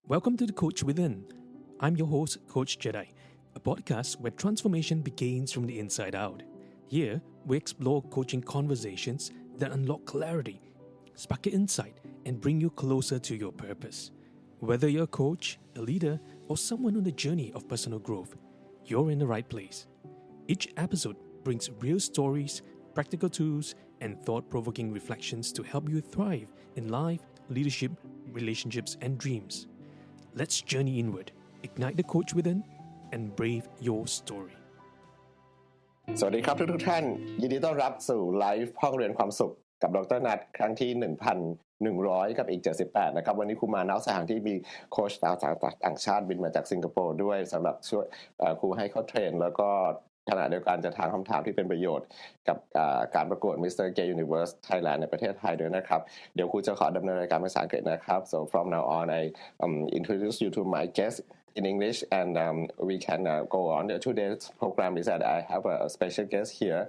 Welcome to the Coach Within. I'm your host, Coach Jedi, a podcast where transformation begins from the inside out. Here, we explore coaching conversations that unlock clarity, spark insight, and bring you closer to your purpose. Whether you're a coach, a leader, or someone on the journey of personal growth, you're in the right place. Each episode brings real stories, practical tools, and thought-provoking reflections to help you thrive in life, leadership, relationships, and dreams. Let's journey inward, ignite the coach within, and brave your story. สวัสดีครับทุกท่านยินดีต้อนรับสู่ไลฟ์ห้องเรียนความสุขกับดร.นัทครั้งที่ 1,100 กับอีก78นะครับวันนี้ครูมาณสถานที่มีโค้ชดาวต่างชาติบินมาจากสิงคโปร์ด้วยสำหรับช่วยครูให้เขาเทรนแล้วก็ขณะเดียวกันจะถามคำถามที่เป็นประโยชน์กับการประกวด Mr. Gay Universe Thailand ในประเทศไทยด้วยนะครับเดี๋ยวครูจะขอดำเนินรายการภาษาอังกฤษนะครับ so from now on I introduce you to my guest in English and we can go on. Today's program is that I have a special guest here.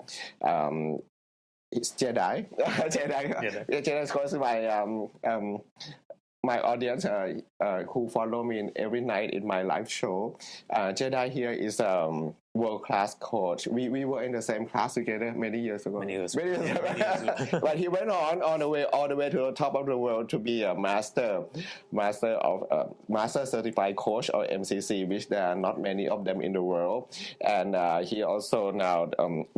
It's Jedi. Jedi is close to my audience who follow me every night in my live show. Jedi here is world-class coach. We were in the same class together many years ago. Many years ago. But he went on all the way to the top of the world to be a master certified coach or MCC, which there are not many of them in the world. And he also now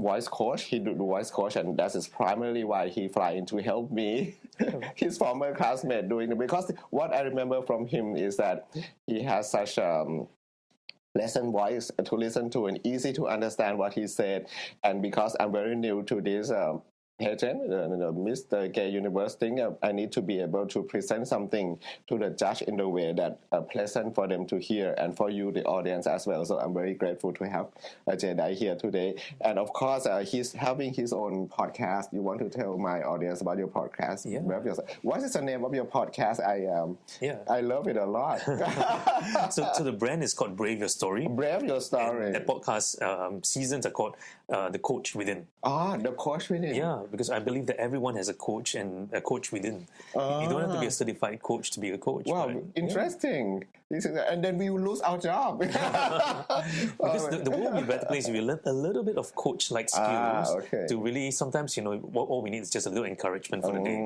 voice coach. He do voice coach, and that is primarily why he flying to help me, his former classmate, doing it. Because what I remember from him is that he has such pleasant voice to listen to and easy to understand what he said. And because I'm very new to this pageant, Mr. Gay Universe thing, I need to be able to present something to the judge in the way that pleasant for them to hear and for you, the audience, as well. So I'm very grateful to have Jedi here today. And of course, he's having his own podcast. You want to tell my audience about your podcast? Yeah. What is the name of your podcast? I love it a lot. So the brand is called Brave Your Story. Brave Your Story. And the podcast seasons are called The Coach Within. The Coach Within. Yeah, because I believe that everyone has a coach and a coach within. You don't have to be a certified coach to be a coach. Wow, but, interesting. Yeah. And then we will lose our job. Because the world will be a better place if you learn a little bit of coach-like skills to really, sometimes, all we need is just a little encouragement for the day.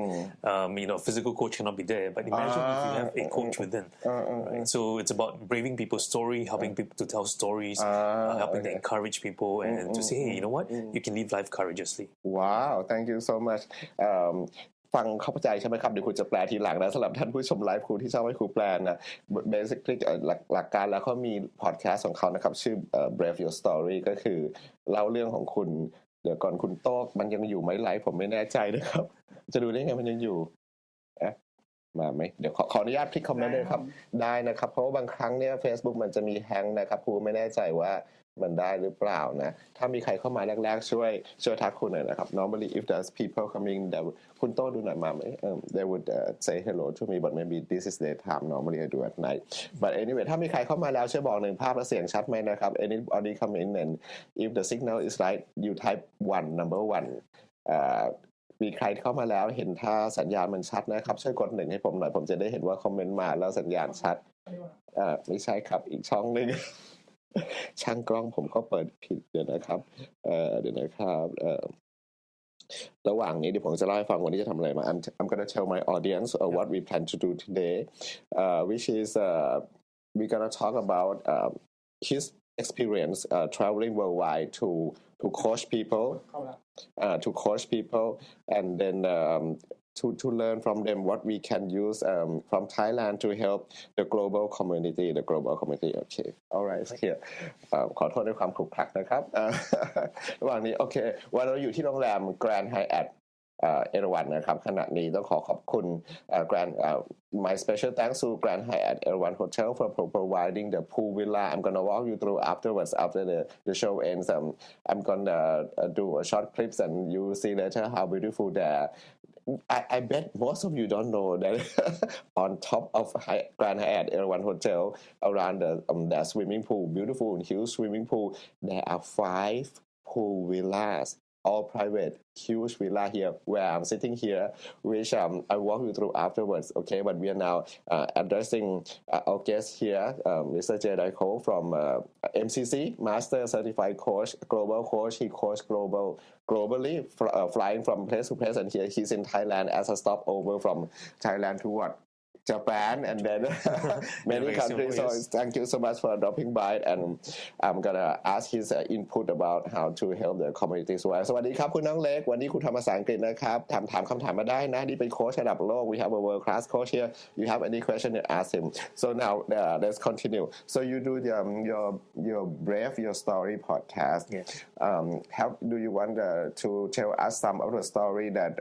Physical coach cannot be there, but imagine if you have a coach within. Right? So it's about braving people's story, helping people to tell stories, helping to encourage people and to say, hey, you know what? You can live life courageously. Wow, thank you so much. ฟังเข้าใจใช่ไหมครับเดี๋ยวครูจะแปลทีหลังนะสำหรับท่านผู้ชมไลฟ์ครูที่ชอบให้ครูแปลนะ basically หลักการแล้วเขามีพอดแคสต์ของเขานะครับชื่อBrave Your Story ก็คือเล่าเรื่องของคุณเดี๋ยวก่อนคุณโต้มันยังอยู่ไหมไลฟ์ผมไม่แน่ใจนะครับจะดูได้ไงมันยังอยู่มาไหมเดี๋ยวขออนุญาตพลิกคอมเมนต์ด้วยครับได้นะครับเพราะว่าบางครั้งเนี่ย Facebook มันจะมีแฮงก์นะครับครูไม่แน่ใจว่ามันได้หรือเปล่านะถ้ามีใครเข้ามาแรกๆช่วยทักคุณหน่อยนะครับ normally if there's people coming that คุณโต้ดูหน่อยมาไหมthey would say hello to me but maybe this is their time normally I do at night but anyway ถ้ามีใครเข้ามาแล้วช่วยบอกหนึ่งภาพและเสียงชัดไหมนะครับ anybody come in and if the signal is right you type 1 number 1มีใครเข้ามาแล้วเห็นถ้าสัญญาณมันชัดนะครับช่วยกด1ให้ผมหน่อยผมจะได้เห็นว่าคอมเมนต์มาแล้วสัญญาณชัดไม่ใช่ครับอีกช่องนึงช่างกล้องผมก็เปิดผิดเดี๋ยวนะครับระหว่างนี้เดี๋ยวผมจะเล่าให้ฟังวันนี้จะทำอะไรมา I'm gonna tell my audience what we plan to do today which is we're gonna talk about his experience traveling worldwide to coach people and then to learn from them what we can use from Thailand to help the global community. Okay, alright here ขอโทษด้วยความขรุขระนะครับระหว่างนี้โอเควันเราอยู่ที่โรงแรม Grand Hyatt เอราวัณนะครับขณะนี้ต้องขอบคุณmy special thanks to Grand Hyatt Erawan Hotel for providing the pool villa. I'm gonna walk you through afterwards after the show ends. I'm gonna do a short clips and you will see later how beautiful there. I bet most of you don't know that on top of Grand Hyatt Erawan Hotel around the swimming pool, beautiful and huge swimming pool, there are 5 pool villas all private, huge villa here where I'm sitting here, which I walk you through afterwards. Okay, but we are now addressing our guest here, Mr. Jedi Cole from MCC, Master Certified Coach, Global Coach. He coaches globally, flying from place to place, and here he's in Thailand as a stopover from Thailand to what? Japan and then many countries. So thank you so much for dropping by, and I'm gonna ask his input about how to help the community as well. สวัสดีครับคุณน้องเล็กวันนี้คุณทำภาษาอังกฤษนะครับถามคำถามมาได้นะนี่เป็นโค้ชระดับโลก We have a world class coach here. You have any question to ask him. So now let's continue. So you do your brave your story podcast. Yes. Do you want to tell us some of the story that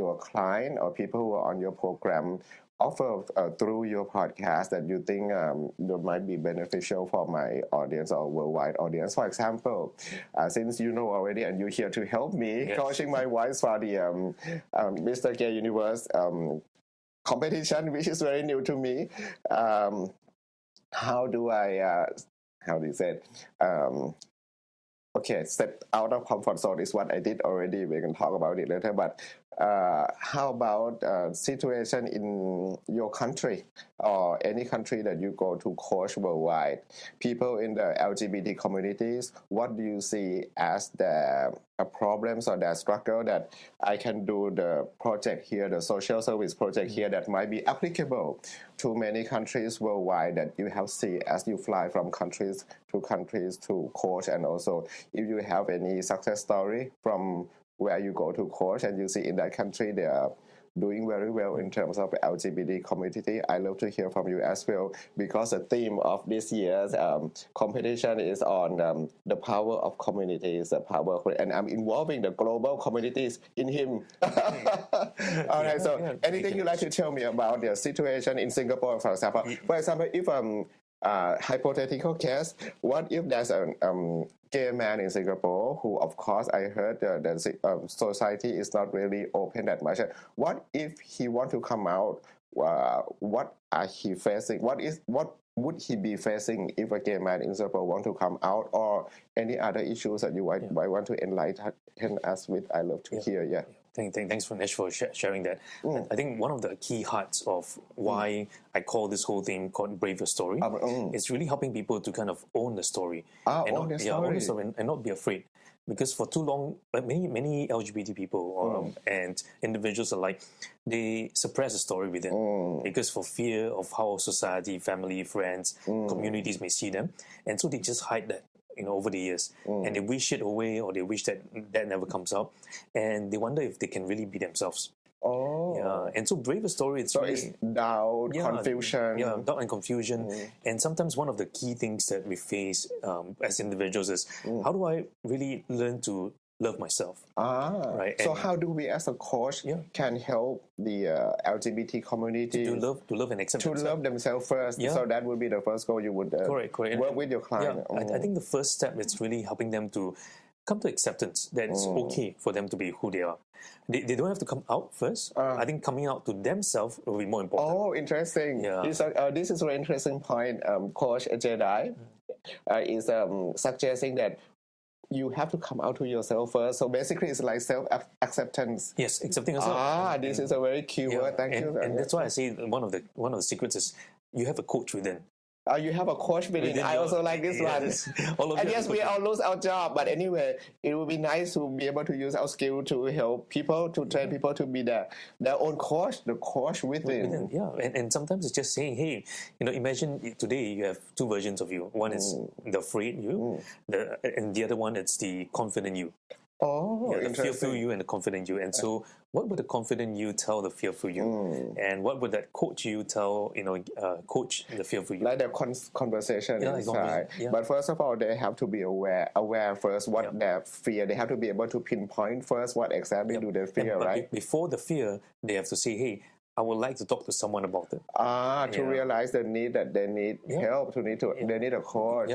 your client or people who are on your program offer through your podcast that you think that might be beneficial for my audience or worldwide audience? For example, since you know already and you're here to help me coaching my voice for the Mr. Gay Universe competition, which is very new to me. How do you say it? Okay, step out of comfort zone is what I did already. We can talk about it later. But how about situation in your country or any country that you go to coach worldwide? People in the LGBT communities, what do you see as the problems or the struggle that I can do the project here, the social service project here that might be applicable to many countries worldwide that you have seen as you fly from countries to coach, and also if you have any success story from where you go to coach and you see in that country they are doing very well in terms of LGBT community. I love to hear from you as well, because the theme of this year's competition is on the power of communities, the power of, and I'm involving the global communities in him. All right, so anything you'd like to tell me about the situation in Singapore, for example? For example, if hypothetical case, what if there's a gay man in Singapore who, of course, I heard the society is not really open that much. What if he want to come out? What are he facing? What would he be facing if a gay man in Singapore want to come out, or any other issues that you might want to enlighten us with? I love to hear. Yeah. Thanks for Nash for sharing that. I think one of the key hearts of why I call this whole thing called Brave Your Story is really helping people to kind of own the story. Own the story and not be afraid. Because for too long, many LGBT people and individuals alike, they suppress the story within because for fear of how society, family, friends, communities may see them, and so they just hide that. Over the years, and they wish it away, or they wish that never comes out, and they wonder if they can really be themselves. And so Brave Your Story, it's doubt, confusion. Doubt and confusion. And sometimes one of the key things that we face as individuals is how do I really learn to love myself? Right. So how do we as a coach can help the LGBT community to love and accept themselves? Love themselves first? So that would be the first goal you would correct. work with your client. I think the first step is really helping them to come to acceptance that it's okay for them to be who they are. They don't have to come out first. I think coming out to themselves will be more important. Oh, interesting. This is a very interesting point. Coach Jedi is suggesting that you have to come out to yourself first. So basically, it's like self-acceptance. Yes, accepting yourself. This is a very key word. Thank you. And that's why I say one of the secrets is you have a coach within. You have a coach within. I also like this one. And yes, we all lose our job, but anyway, it would be nice to be able to use our skill to help people, to train people to be their own coach, the coach within. And sometimes it's just saying, hey, imagine today you have two versions of you. One is the afraid you, and the other one it's the confident you. The fearful you and the confident you. And so what would the confident you tell the fearful you? And what would that coach you tell, coach the fearful you? Like the conversation inside. But first of all, they have to be aware first what their fear. They have to be able to pinpoint first what exactly do they fear, right? Before the fear, they have to say, hey, I would like to talk to someone about it. To realize the need that they need help, they need a coach.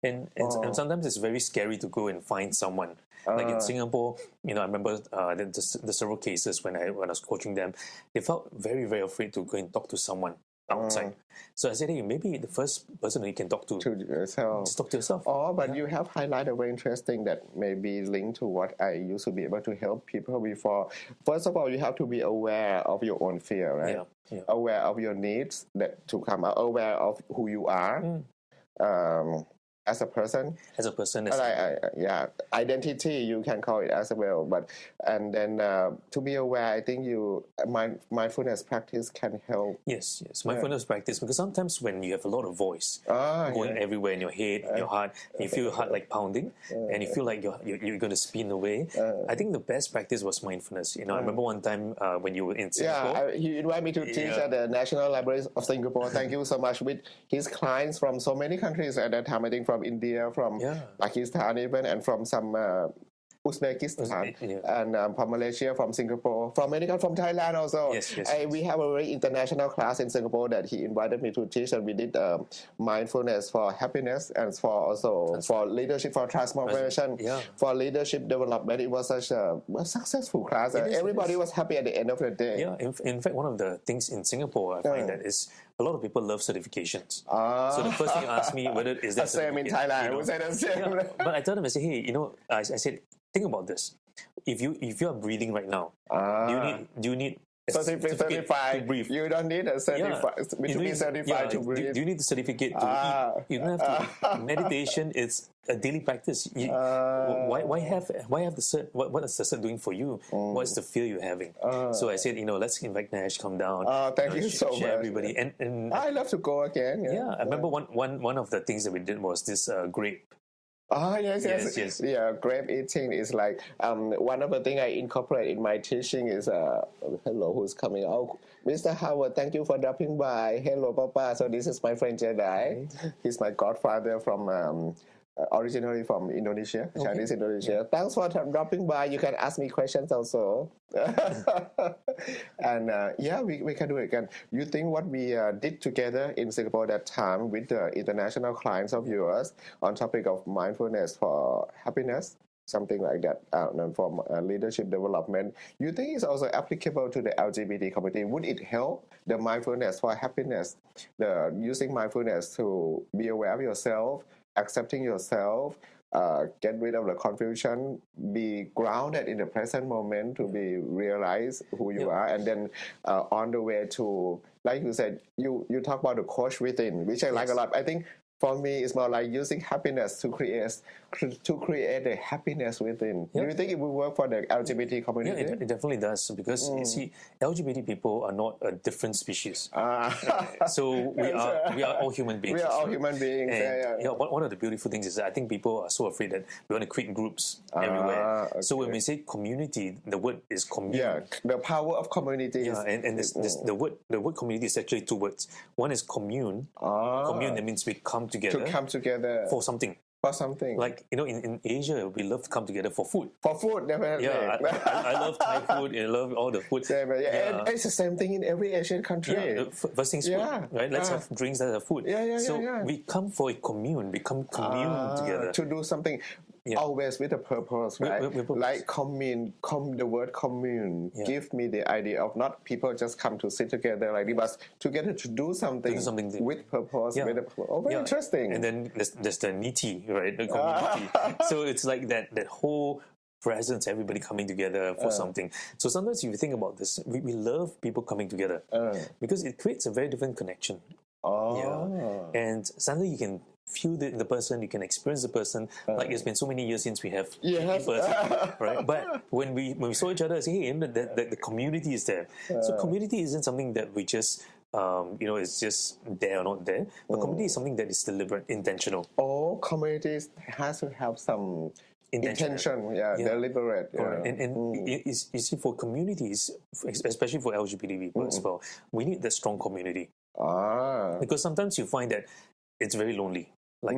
And sometimes it's very scary to go and find someone. Like in Singapore, I remember the several cases when I was coaching them, they felt very, very afraid to go and talk to someone outside. So I said, hey, maybe the first person you can talk to yourself. just talk to yourself. Oh, but you have highlighted very interesting that may be linked to what I used to be able to help people before. First of all, you have to be aware of your own fear, right? Aware of your needs that to come out, aware of who you are. As a person, identity, you can call it as well. But and then to be aware, I think mindfulness practice can help. Yes, mindfulness practice, because sometimes when you have a lot of voice going everywhere in your head, in your heart, you feel your heart like pounding, and you feel like you're going to spin away. I think the best practice was mindfulness. I remember one time when you were in Singapore. He invited me to teach at the National Library of Singapore. Thank you so much. With his clients from so many countries at that time. I think from India, from Pakistan even, and from some Uzbekistan, and from Malaysia, from Singapore, from America, from Thailand also. We have a very international class in Singapore that he invited me to teach, and we did mindfulness for happiness and for leadership, for transformation, for leadership development. It was such a successful class. Everybody was happy at the end of the day. Yeah, in fact, one of the things in Singapore I find that is a lot of people love certifications. So the first thing you ask me whether is that same in Thailand. We say the same. But I told them, I said, hey, I said, think about this. If you are breathing right now, do you need certificate to breathe? You don't need a certificate to be certified to breathe. Do you need the certificate to eat? You don't have to. Meditation is a daily practice. Why have the cert? What is the cert doing for you? What's the fear you're having? So I said, let's invite Nash, come down. Thank you so much. Everybody, and I love to go again. I remember one of the things that we did was this grape. Yes. Yeah, grape eating is like one of the things I incorporate in my teaching is hello, who's coming out? Mr. Howard, thank you for dropping by. Hello, Papa. So this is my friend Jedi. He's my godfather from originally from Indonesia, Chinese Indonesia. Thanks for dropping by. You can ask me questions also. And we can do it again. You think what we did together in Singapore that time with the international clients of yours on topic of mindfulness for happiness, something like that, and for leadership development, you think it's also applicable to the LGBT community? Would it help the mindfulness for happiness, the using mindfulness to be aware of yourself, accepting yourself, get rid of the confusion, be grounded in the present moment to be realize who you are, and then on the way to, like you said, you talk about the coach within, which I like a lot. I think for me, it's more like using happiness to create a happiness within. Do you think it will work for the LGBT community? Yeah, it definitely does, because you see, LGBT people are not a different species. So we are all human beings. We are all human beings. And one of the beautiful things is that I think people are so afraid that we want to create groups everywhere. So when we say community, the word is commune. Yeah, the power of community. Yeah, and the word community is actually two words. One is commune. Commune, that means we come together. To come together. For something. For something. Like, in Asia, we love to come together for food. For food, definitely. Yeah, I love Thai food. I love all the food. Same, And it's the same thing in every Asian country. Yeah, first thing's food, right? Let's have drinks that have food. So we come for a commune. We commune together. To do something. Always with a purpose, right? With purpose. Like the word commune give me the idea of not people just come to sit together like this, but together to do something with purpose. Very interesting. And then there's the niti, right? The community. So it's like that whole presence, everybody coming together for something. So sometimes if you think about this, we love people coming together because it creates a very different connection. And suddenly you can feel the person, you can experience the person. Like it's been so many years since we have in person, right? But when we saw each other, say, hey, the community is there. So community isn't something that we just it's just there or not there. But community is something that is deliberate, intentional. All communities has to have some intention, deliberate. And you see, for communities, especially for LGBT people as well, we need that strong community. Because sometimes you find that it's very lonely. like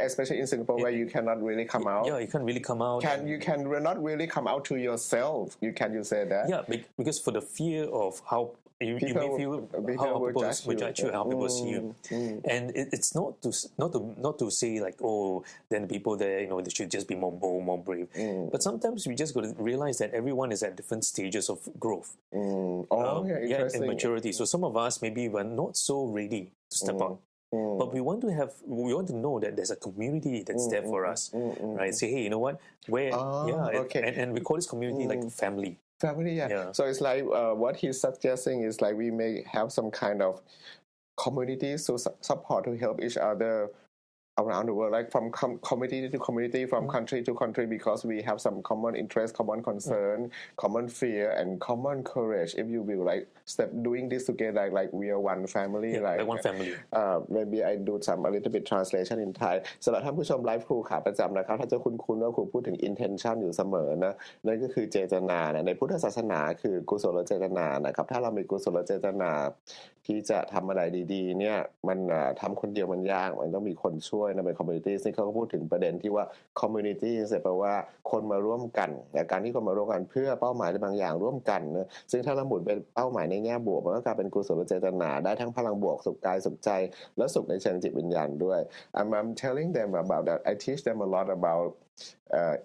especially in Singapore where you cannot really come out. Yeah, you can't really come out. You can not really come out to yourself. You say that? Yeah, because for the fear of how you may feel how people will judge you and how people see you, and it's not to say like, oh, then the people there they should just be more bold, more brave. But sometimes we just got to realize that everyone is at different stages of growth, interesting. and maturity. So some of us maybe we're not so ready to step up. But we want to know that there's a community that's there for us, right? Say, hey, you know what? And we call this community like family. Family, yeah. So it's like what he's suggesting is like we may have some kind of community to support to help each other around the world, like from community to community, from country to country, because we have some common interest, common concern, common fear, and common courage. If you will like step doing this together, like we are one family, like one family. Maybe I do some a little bit translation in Thai สำหรับท่านผู้ชมไลฟ์ครูขาประจำนะครับถ้าจะคุ้นๆว่าครูพูดถึง intention อยู่เสมอนะนั่นก็คือเจตนานะในพุทธศาสนาคือกุศลเจตนานะครับถ้าเรามีกุศลเจตนาที่จะทำอะไรดีๆเนี่ยมันทำคนเดียวมันยากมันต้องมีคนช่วยนะเป็น community ซึ่งเขาก็พูดถึงประเด็นที่ว่า community แปลว่าคนมาร่วมกันแต่การที่คนมาร่วมกันเพื่อเป้าหมายบางอย่างร่วมกันนะซึ่งถ้าเราหมุนเป็นเป้าหมายในแง่บวกมันก็กลายเป็นกุศลเจตนาได้ทั้งพลังบวกสุขกายสุขใจและสุขในเชิงจิตวิญญาณด้วย I'm telling them about that I teach them a lot about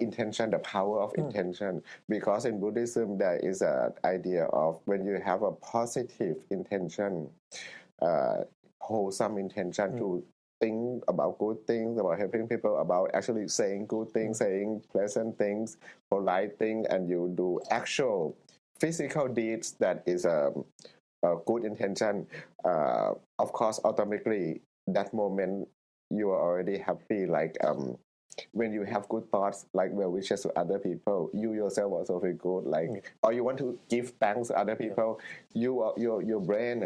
intention, the power of intention, because in Buddhism there is an idea of when you have a positive intention, wholesome intention to think about good things, about helping people, about actually saying good things, saying pleasant things, polite things, and you do actual physical deeds that is a good intention, of course automatically that moment you are already happy, like when you have good thoughts, like well wishes to other people, you yourself also feel good, like or you want to give thanks to other people, your brain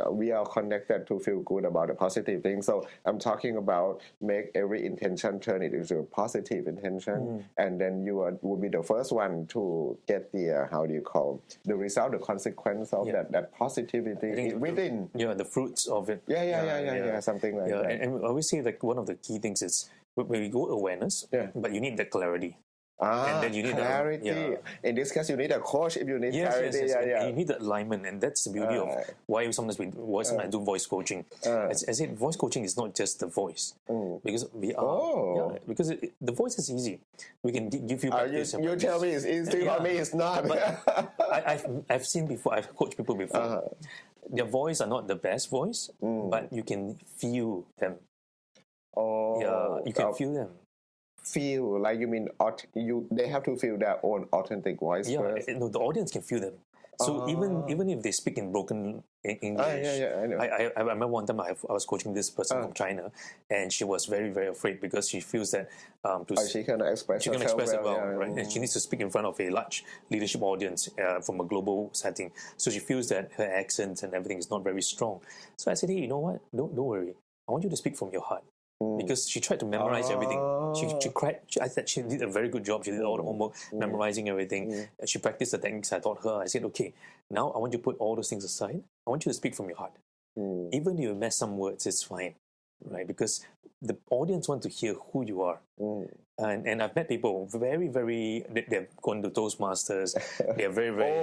we are connected to feel good about the positive thing. So I'm talking about make every intention turn it into a positive intention, and then you will be the first one to get the how do you call the result, the consequence of that positivity within the fruits of it. Something like that. And I always say like one of the key things is when we go awareness, but you need that clarity. And then you need clarity. In this case, you need a coach if you need clarity. And you need the alignment, and that's the beauty of why sometimes I do voice coaching. I said voice coaching is not just the voice, because we are because the voice is easy. We can give you practice. You tell me it's easy. For me, it's not. But I've seen before. I've coached people before. Their voice are not the best voice, but you can feel them. You can feel them. Feel like you mean they have to feel their own authentic voice first. No, the audience can feel them. So even if they speak in broken English, I know. I remember one time I was coaching this person from China, and she was very, very afraid because she feels that she cannot express it well, right? And she needs to speak in front of a large leadership audience from a global setting. So she feels that her accent and everything is not very strong. So I said, hey, you know what? Don't worry. I want you to speak from your heart. Because she tried to memorize everything. She cried. I said she did a very good job. She did all the homework, memorizing everything. She practiced the techniques I taught her. I said, okay, now I want you to put all those things aside. I want you to speak from your heart. Even if you mess some words, it's fine, right? Because the audience want to hear who you are. And I've met people very, very. They've gone to Toastmasters. They're very, very.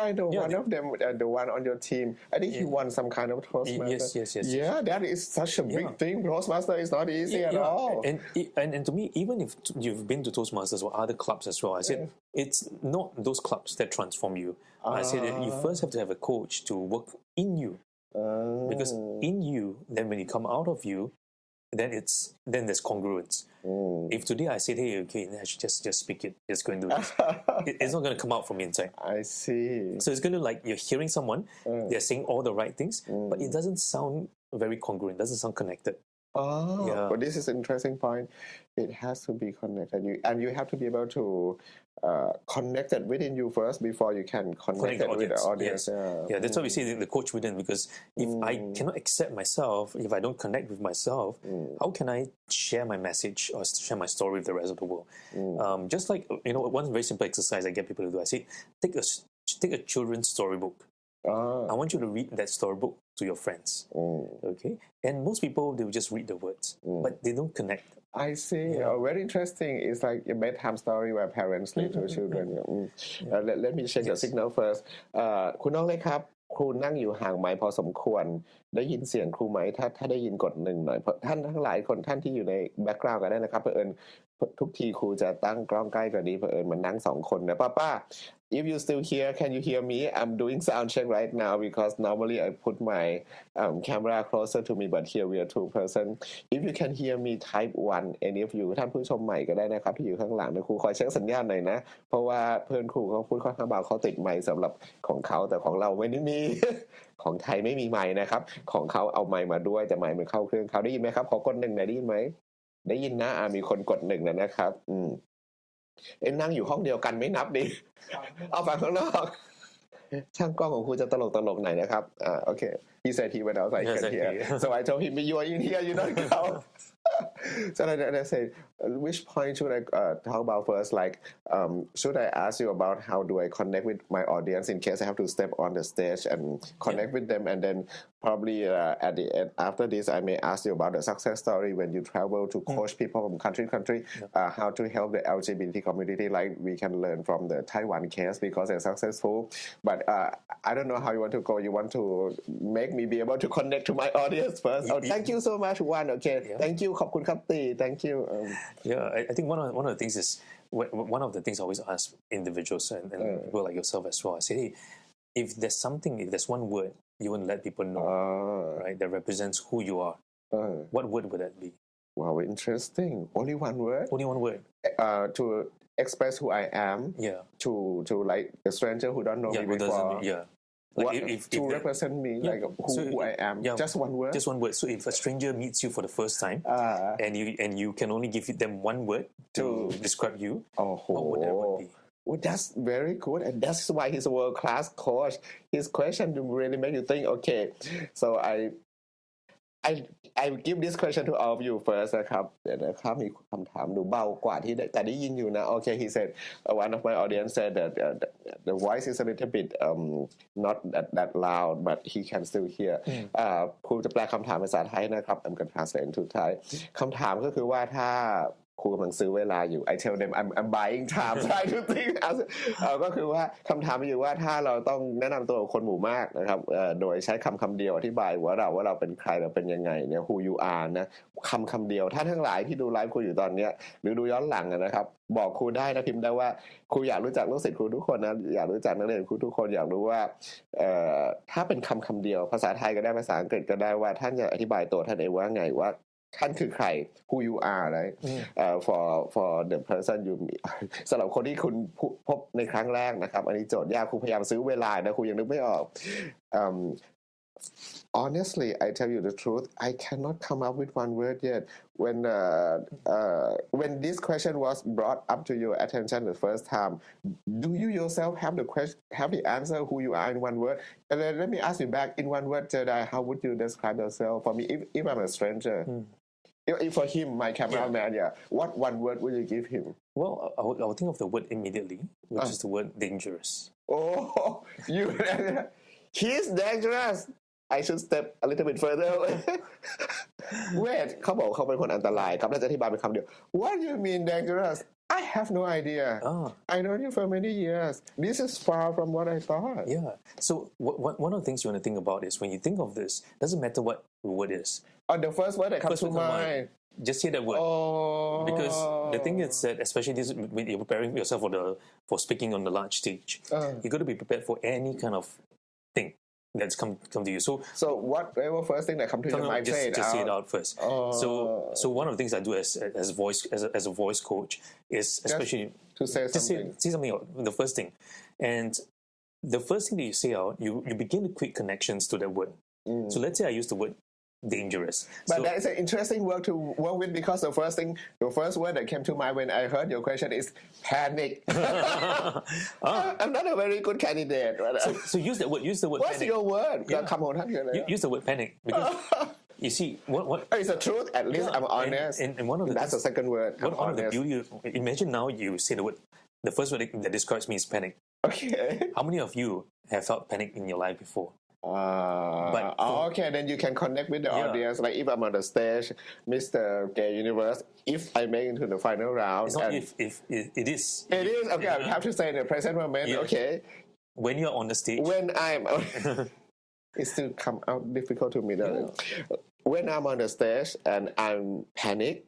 I know one of them, the one on your team. I think he won some kind of Toastmaster. Yes. Yeah, that is such a big thing. Toastmaster is not easy at all. And to me, even if you've been to Toastmasters or other clubs as well, I said it's not those clubs that transform you. I said that you first have to have a coach to work in you, because in you, then when you come out of you, then there's congruence. If today I said, hey, okay, Nash, just speak it, just go and do this, it's not going to come out from inside. I see. So it's going to like you're hearing someone, they're saying all the right things, but it doesn't sound very congruent, doesn't sound connected. But this is an interesting point. It has to be connected. You have to be able to connect it within you first before you can connect it with the audience. Yeah, that's why we say the coach within, because if I cannot accept myself, if I don't connect with myself, how can I share my message or share my story with the rest of the world? Just like, one very simple exercise I get people to do, I say, take a children's storybook. I want you to read that storybook to your friends. Okay, and most people they will just read the words, but they don't connect. I see. Very interesting. It's like a bedtime story where parents read to children. Let me check your signal first. คุณน้องเล็กครับครูนั่งอยู่ห่างไมค์พอสมควรได้ยินเสียงครูไหมถ้าได้ยินกด1หน่อยท่านทั้งหลายคนท่านที่อยู่ในแบ็คกราวด์กันได้นะครับเผอิญทุกทีครูจะตั้งกล้องใกล้กว่านี้เผอิญมันนั่ง2คนนะป้า if you still here can you hear me I'm doing sound check right now because normally I put my camera closer to me but here we are 2 person if you can hear me type 1 and if you ท่านผู้ชมใหม่ก็ได้นะครับที่อยู่ข้างหลังนะครูคอยเช็คสัญญาณหน่อยนะเพราะว่าเพื่อนครูเขาพูดค่อนข้างเบาเขาติดไมค์สำหรับของเขาแต่ของเราไม่ได้มี ของไทยไม่มีไมค์นะครับของเขาเอาไมค์มาด้วยแต่ไมค์มันเข้าเครื่องเขาได้ยินไหมครับขอกด1หน่อยได้ยินไหมได้ยินนะมีคนกด1แล้วนะครับนั่งอยู่ห้องเดียวกันไม่นับดิ เอาฝั่งข้างนอกช่างกล้องของครูจะตลกหน่อยนะครับโอเค he said he went outside here so I told him you are in here you don't go so I said which point should I talk about first like should I ask you about how do I connect with my audience in case I have to step on the stage and connect with them and then probably at the end after this I may ask you about the success story when you travel to coach people from country how to help the LGBT community like we can learn from the Taiwan case because they're successful but I don't know how you want to go you want to make me be able to connect to my audience first thank you so much Juan okay thank you ขอบคุณครับตี thank you I think one of the things is one of the things I always ask individuals and people like yourself as well I say hey if there's one word you want to let people know right that represents who you are what word would that be wow interesting only one word to express who I am to like a stranger who don't know me before to represent me like who I am just one word so if a stranger meets you for the first time and you can only give them one word to describe you what would that word be Well, that's very good, and that's why he's a world-class coach. His question really make you think. Okay, so I give this question to all of you first นะครับเดี๋ยวนะครับมีคำถามดูเบากว่าที่แต่ได้ยินอยู่นะ Okay, he said one of my audience said that the voice is a little bit not that loud, but he can still hear. ครูจะแปลคำถามภาษาไทยนะครับ I'm going to translate into Thai. คำถามก็คือว่าถ้าครูกำลังซื้อเวลาอยู่ I tell them I'm buying time try to think ก็คือว่าคำถามอยู่ว่าถ้าเราต้องแนะนำตัวกับคนหมู่มากนะครับโดยใช้คำเดียวอธิบายว่าเราเป็นใครเราเป็นยังไงเนี่ย who you are นะคำเดียวท่านทั้งหลายที่ดูไลฟ์ครูอยู่ตอนนี้หรือดูย้อนหลังนะครับบอกครูได้นะพิมพ์ได้ว่าครูอยากรู้จักลูกศิษย์ครูทุกคนนะอยากรู้จักนักเรียนครูทุกคนอยากรู้ว่าถ้าเป็นคำเดียวภาษาไทยก็ได้ภาษาอังกฤษก็ได้ว่าท่านจะอธิบายตัวท่านเองว่าไงว่าท่านคือใคร who you are right for the person you meet สำหรับคนที่คุณพบในครั้งแรกนะครับอันนี้โจทย์ยากครูพยายามซื้อเวลานะครูยังนึกไม่ออกHonestly, I tell you the truth. I cannot come up with one word yet. When this question was brought up to your attention the first time, do you yourself have the answer who you are in one word? And then let me ask you back in one word, Jedi. How would you describe yourself for me if I'm a stranger? If for him, my cameraman, what one word would you give him? Well, I would think of the word immediately, which is the word dangerous. Oh, he's dangerous.I should step a little bit further Wait เขาบอกเขาเป็นคนอันตรายครับน่าจะอธิบายเป็นคำเดียว What do you mean dangerous I have no idea I know you for many years This is far from what I thought So one of the things you want to think about is when you think of this doesn't matter what the word is the first word that comes to mind just say that word because the thing is that especially this when you're preparing yourself for speaking on the large stage you got to be prepared for any kind of thing that's come to you. So whatever first thing that come to your mind, just say it out first. So one of the things I do as a voice coach is especially to say something out, the first thing, and the first thing that you say out, you begin to create connections to that word. So let's say I use the word dangerous. But that is an interesting word to work with because the first word that came to mind when I heard your question is panic. I'm not a very good candidate. So use the word What's panic. your word? Use the word panic because you see what it's the truth. At least I'm honest. And one of the that's the second word. One of the beauty. Imagine now you say the word. The first word that describes me is panic. Okay. How many of you have felt panic in your life before? Okay, then you can connect with the Yeah. audience. Like if I'm on the stage, Mr. Gay Universe, if I make into the final round, It's not and if it is. it is okay. I have to say in the present moment. Yeah. Okay, When you're on the stage. when I'm, it still come out difficult to me. Though. When I'm on the stage and I'm panic,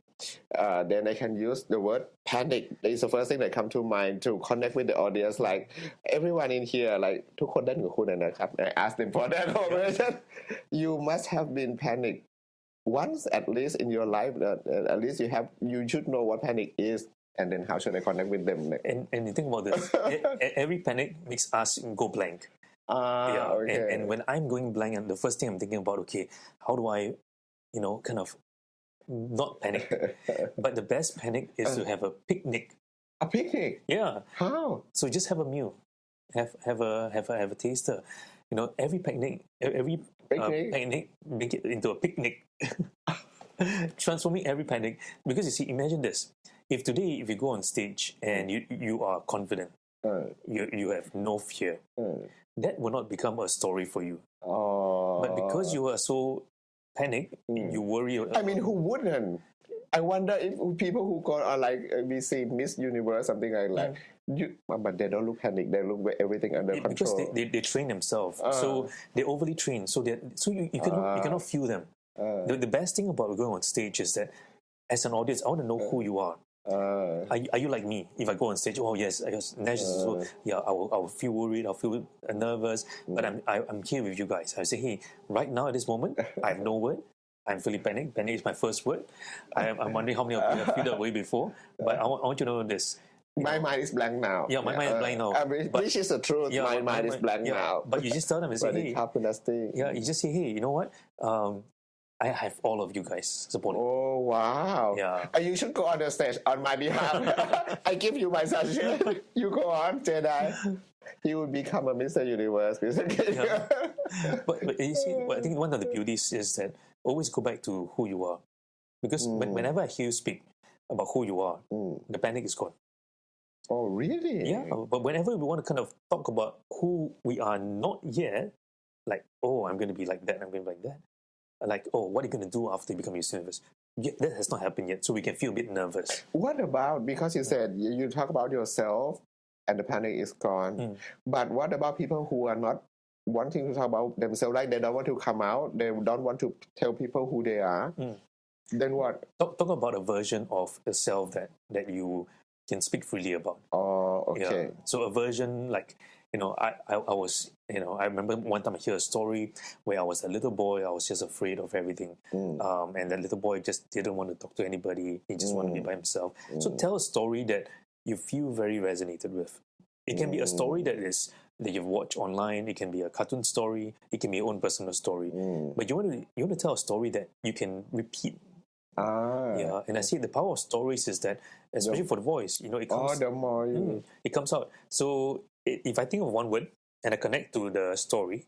then I can use the word panic. It's the first thing that come to mind to connect with the audience. Like everyone in here, like ทุกคนได้กับคุณนะครับ I ask them for that question. You must have been panic once at least in your life. At least you should know what panic is, and then how should I connect with them? And you think about this, every panic makes us go blank. Okay. And when I'm going blank, and the first thing I'm thinking about, okay, how do I, kind of not panic? But the best panic is to have a picnic. A picnic? Yeah. How? So just have a meal, have a taster. Every picnic, picnic, make it into a picnic. Transforming every panic, because you see, imagine this: if today, if you go on stage and you are confident, you have no fear, that will not become a story for you. But because you are so panicked, you worry. I mean, who wouldn't? I wonder if people who go on like we see Miss Universe, something like that. But they don't look panic. They look with everything under control. Because they train themselves, so they overly train. So you cannot feel them. The best thing about going on stage is that as an audience, I want to know who you are. Are you like me? If I go on stage, oh yes, I guess Nash is so, I will feel worried, I'll feel nervous, but I'm here with you guys. I say, hey, right now at this moment, I have no word. I'm feeling panic. Panic is my first word. I'm wondering how many of you have felt that way before. But I want you to know this. My mind is blank now. Yeah, my mind is blank now. Which is the truth. My mind is blank now. But you just tell them and say, hey. Yeah, you just say, hey, you know what? I have all of you guys supporting. Oh, wow. Yeah. You should go on the stage on my behalf. I give you my suggestion. You go on, Jedi. He will become a Mr. Universe. But you see, I think one of the beauties is that always go back to who you are. Because whenever I hear you speak about who you are, the panic is gone. Oh, really? Yeah, but whenever we want to kind of talk about who we are not yet, like, oh, I'm going to be like that, I'm going to be like that. Like, oh, what are you going to do after you become Miss Universe? Yeah, that has not happened yet, so we can feel a bit nervous. What about, because you said you talk about yourself and the panic is gone, but what about people who are not wanting to talk about themselves, like they don't want to come out, they don't want to tell people who they are, then what? Talk about a version of the self that you can speak freely about. Oh, okay. Yeah. So a version like, I was, I remember one time I heard a story where I was a little boy, I was just afraid of everything. And that little boy just didn't want to talk to anybody. He just wanted to be by himself. So tell a story that you feel very resonated with. It can be a story that you've watched online. It can be a cartoon story. It can be your own personal story. But you want to tell a story that you can repeat. Yeah, and I see the power of stories is that, especially for the voice, it comes. The more it comes out. So if I think of one word and I connect to the story,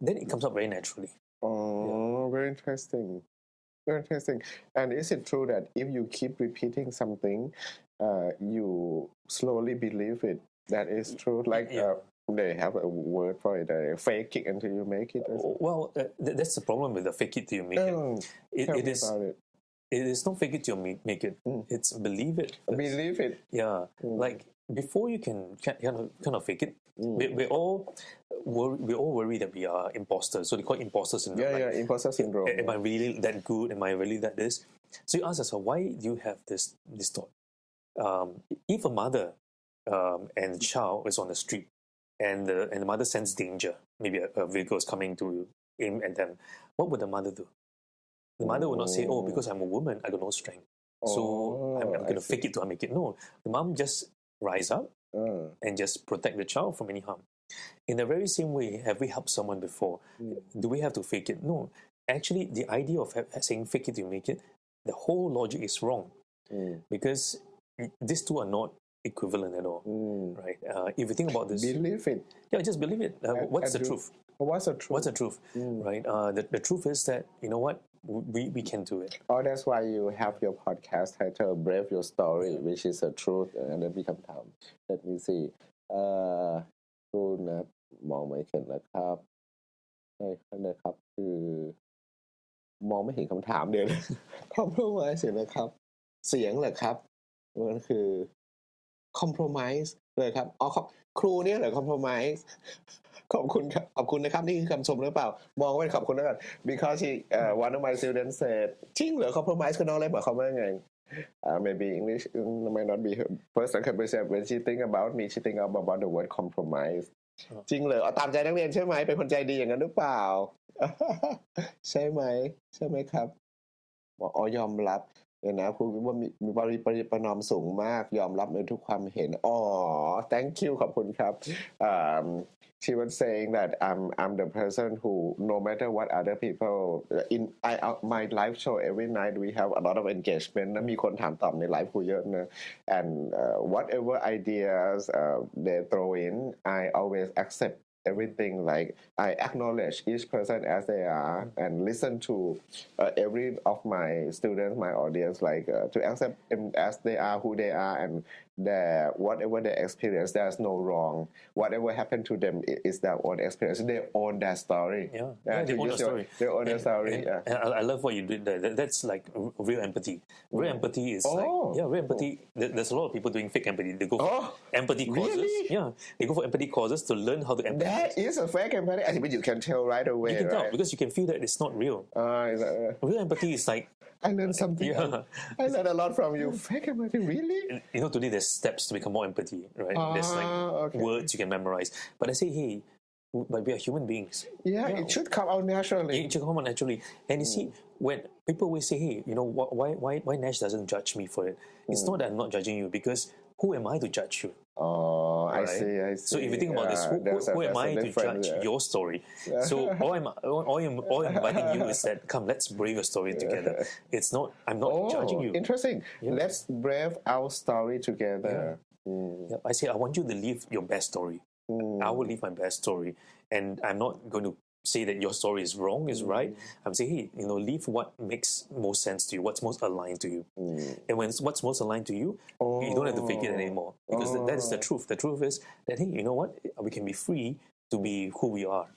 then it comes out very naturally. Very interesting. Very interesting. And is it true that if you keep repeating something, you slowly believe it? That is true. Like they have a word for it, fake it until you make it. Well, that's the problem with the fake it till you make it. Tell me about it. It is not fake it till you make it. It's believe it. Believe it. Yeah. Like before you can kind of fake it, we all worry that we are imposters. So they call it imposter syndrome. Yeah, imposter syndrome. Am I really that good? Am I really that this? So you ask yourself, why do you have this thought? If a mother and the child is on the street and the mother senses danger, maybe a vehicle is coming to aim at them, what would the mother do? The mother will not say, oh, because I'm a woman, I got no strength. So I'm going to fake it till I make it. No, the mom just rise up and just protect the child from any harm. In the very same way, have we helped someone before? Do we have to fake it? No. Actually, the idea of saying fake it till you make it, the whole logic is wrong. Because these two are not equivalent at all. Right? If you think about this... Believe it. Yeah, just believe it. What's the truth? What's the truth? What's the truth? Right? The truth is that, you know what? We can do it. Oh, that's why you have your podcast title, Brave Your Story, which is the truth. And then มีคำถาม Let me see. คุณนะมองไม่เห็นนะครับ ใช่เลยครับคือมองไม่เห็นคำถามเดียวเลย compromise เห็นไหมครับเสียงเหรอครับมันคือ compromise เลยครับอ๋อครูเนี่ยเหรอ compromise ขอบคุณครับขอบคุณนะครับนี่คือคำชมหรือเปล่ามองไว้ขอบคุณแล้วกัน because one of my students said จริงเหรอ compromise คือน้องเล็กหมายความว่าไงmaybe English might not be her first conversation when she think about me she think about the word compromise จริงเหรอเอาตามใจนักเรียนใช่ไหมเป็นคนใจดีอย่างนั้นหรือเปล่า ใช่ไหมใช่ไหมครับบอกอ๋อยอมรับเดี๋ยวนะครูว่ามีประนอมสูงมากยอมรับในทุกความเห็นอ๋อ thank you ขอบคุณครับ um, she was saying that I'm the person who no matter what other people my live show every night we have a lot of engagement นะมีคนถามตอบในไลฟ์ครูเยอะนะ and whatever ideas they throw in I always accept everything like I acknowledge each person as they are and listen to every of my students my audience like to accept them as they are who they are and their whatever they experience there's no wrong whatever happened to them is their own experience they own their story they own the story. They own their story and I love what you did there. That's like real empathy. Real empathy is real empathy. There's a lot of people doing fake empathy. They go for empathy courses. Really? They go for empathy courses to learn how to empathize. That is a fake empathy. I think you can tell right away. You can tell because you can feel that it's not real. Real empathy is like I learned something. I learned a lot from you. Fake empathy, really? Today there's steps to become more empathy, right? There's like words you can memorize. But I say, hey, but we are human beings. Yeah, it should come out naturally. It should come out naturally. And you see, when people always say, hey, why Nash doesn't judge me for it? It's not that I'm not judging you because who am I to judge you? Oh, right? I see. So if you think about this, who am I to judge your story? So all I'm inviting you is that, come, let's brave your story together. It's not, I'm not judging you. Interesting. Yeah. Let's brave our story together. Yeah. I say, I want you to live your best story. I will live my best story. And I'm not going to say that your story is wrong, is right. I'm saying, hey, live what makes most sense to you, what's most aligned to you. And when what's most aligned to you, you don't have to fake it anymore. Because that is the truth. The truth is that, hey, you know what? We can be free to be who we are.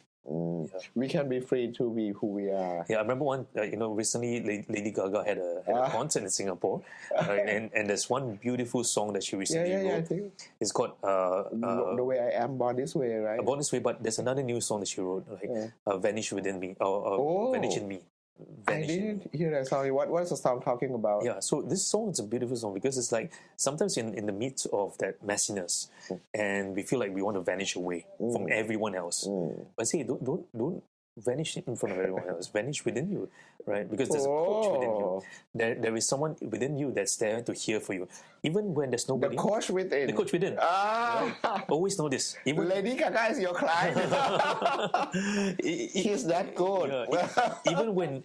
We can be free to be who we are. Yeah, I remember recently Lady Gaga had a concert in Singapore, and there's one beautiful song that she recently wrote. I think. It's called The Way I Am, Born This Way, right? Born This Way, but there's another new song that she wrote, like Vanish Within Me, or Vanish in Me. I didn't hear that song. What's the song talking about? Yeah, so this song is a beautiful song because it's like sometimes in the midst of that messiness, and we feel like we want to vanish away from everyone else. But say, don't vanish in front of everyone else. Vanish within you, right? Because there's a coach within you. There is someone within you that's there to hear for you, even when there's nobody. The coach within. The coach within. Right? Always know this. Even Lady Gaga is your client. He's that good. Even when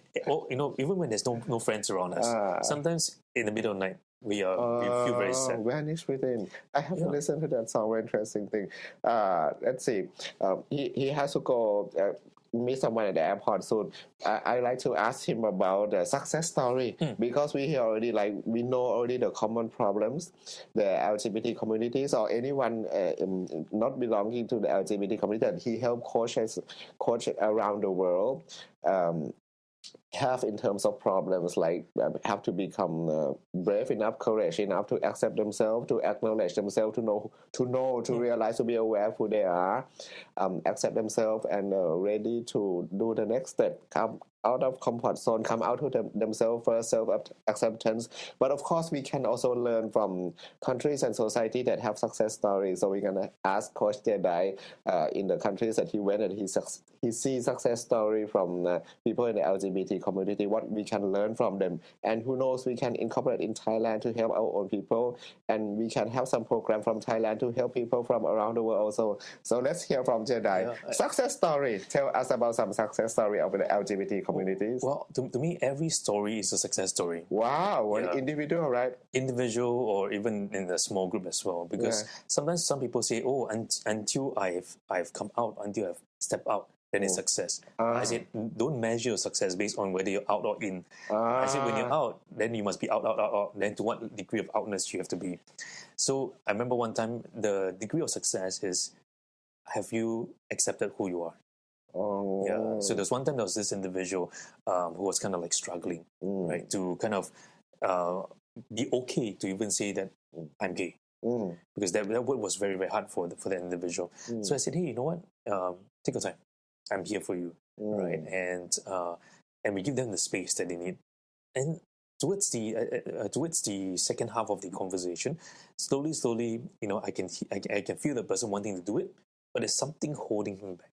even when there's no friends around us, sometimes in the middle of the night we feel very sad. Vanish within. I have to listen to that song. Very interesting thing. Let's see. He has to go. Meet someone at the airport soon. I like to ask him about the success story because we know already the common problems, the LGBT communities or anyone not belonging to the LGBT community that he helped coach around the world. Have in terms of problems like have to become brave enough, courage enough to accept themselves, to acknowledge themselves, to realize, to be aware of who they are, accept themselves, and ready to do the next step. Come out of comfort zone, come out to themselves first, self-acceptance. But of course, we can also learn from countries and society that have success stories. So we're gonna ask Coach Jedi in the countries that he went and he sees success story from people in the LGBT community, what we can learn from them. And who knows, we can incorporate in Thailand to help our own people. And we can have some program from Thailand to help people from around the world also. So let's hear from Jedi. Success story. Tell us about some success story of the LGBT communities. Well, to me, every story is a success story. Wow, individual, right? Individual or even in a small group as well. Because sometimes some people say, oh, until I've come out, until I've stepped out, then it's success. I said, don't measure your success based on whether you're out or in. I said, when you're out, then you must be out. Then to what degree of outness you have to be. So I remember one time, the degree of success is, have you accepted who you are? Oh. Yeah. So there's one time there was this individual who was kind of like struggling, right, to kind of be okay to even say that I'm gay, because that word was very, very hard for that individual. So I said, hey, you know what? Take your time. I'm here for you, right? And we give them the space that they need. And towards the second half of the conversation, slowly, you know, I can feel the person wanting to do it, but there's something holding him back.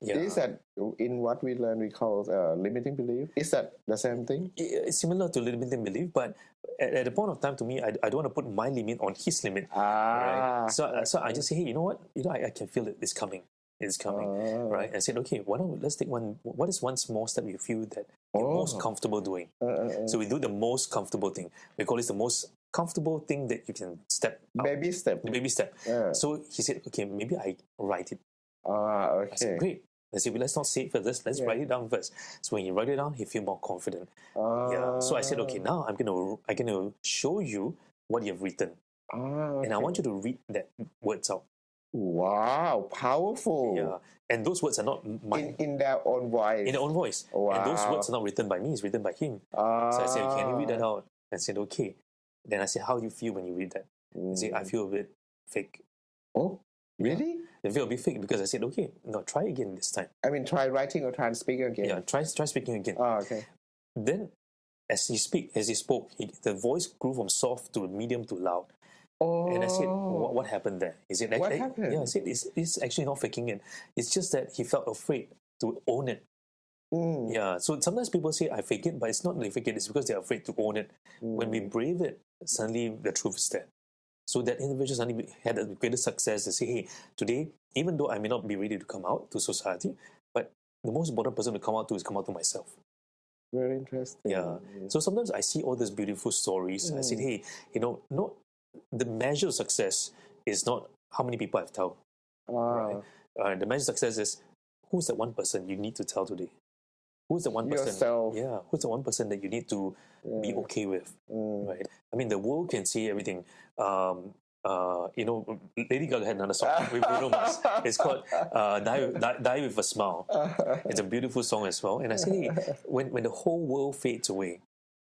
Is that in what we learn we call limiting belief? Is that the same thing? It's similar to limiting belief, but at the point of time, to me, I don't want to put my limit on his limit. Right? So I just say, hey, you know what? You know, I can feel it. It's coming. It's coming. Right? I said, okay, why don't let's take one. What is one small step you feel that you're most comfortable doing? So we do the most comfortable thing. We call it the most comfortable thing that you can step out. Baby step. The baby step. So he said, okay, maybe I write it. Okay. I said, great. I said, let's not say it first. Let's write it down first. So when he write it down, he feel more confident. So I said, okay, now I'm gonna show you what you've written, and I want you to read that words out. Wow, powerful. Yeah, and those words are not mine. In their own voice. In their own voice. Wow. And those words are not written by me. It's written by him. So I said, can you read that out? I said, okay. Then I said, how do you feel when you read that? He said, I feel a bit fake. Oh, really? I feel a bit fake because I said, okay, no, try again this time. I mean, try writing or try speaking again. Yeah, try speaking again. Okay. Then, as he spoke, the voice grew from soft to medium to loud. And I said, what happened there? He said, what happened? Yeah, I said, it's actually not faking it. It's just that he felt afraid to own it. Yeah, so sometimes people say, I fake it, but it's not they fake it, it's because they're afraid to own it. When we brave it, suddenly the truth is there. So that individual suddenly had a greater success to say, hey, today, even though I may not be ready to come out to society, but the most important person to come out to myself. Very interesting. Yeah. So sometimes I see all these beautiful stories. I say, hey, you know, not the measure of success is not how many people I've told. Right? The measure of success is who's that one person you need to tell today? Who's the one person? Yourself. Yeah. Who's the one person that you need to be okay with? Right. I mean, the world can see everything. You know, Lady Gaga had another song with Bruno Mars. It's called Die with a Smile. It's a beautiful song as well. And I say, hey, when the whole world fades away,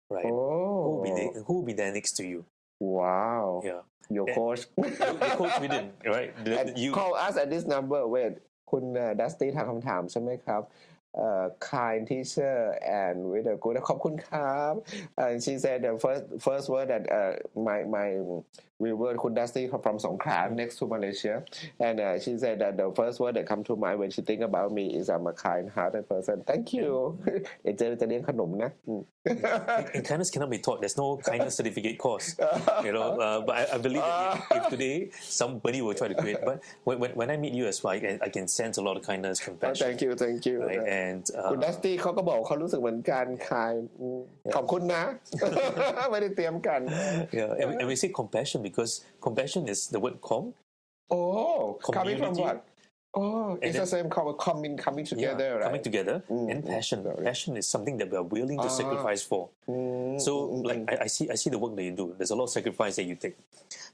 right? Who will be there next to you? Wow. Yeah. Your coach. Your coach within, right? You call us at this number. Wait, คุณดัสตี้ถามคำถามใช่ไหมครับ? Kind teacher and with a good ขอบคุณครับ and she said the first word that my viewer คุณ Dusty from Songkhla next to Malaysia, and she said that the first word that come to mind when she think about me is I'm a kind-hearted person. Thank you. จะเลี้ยงขนมนะ And kindness cannot be taught. There's no kindness certificate course, you know. But I believe that if today somebody will try to create, but when I meet you as well, I can sense a lot of kindness, compassion. Thank you. Right? And คุณ Dusty เขาก็บอกเขารู้สึกเหมือนกันขอบคุณนะ ไม่ได้เตรียมกัน Yeah, and we say compassion because compassion is the word com. Coming from what? It's the same coming together, right? Coming together, and passion. Passion is something that we are willing to sacrifice for. So, like I see the work that you do. There's a lot of sacrifice that you take.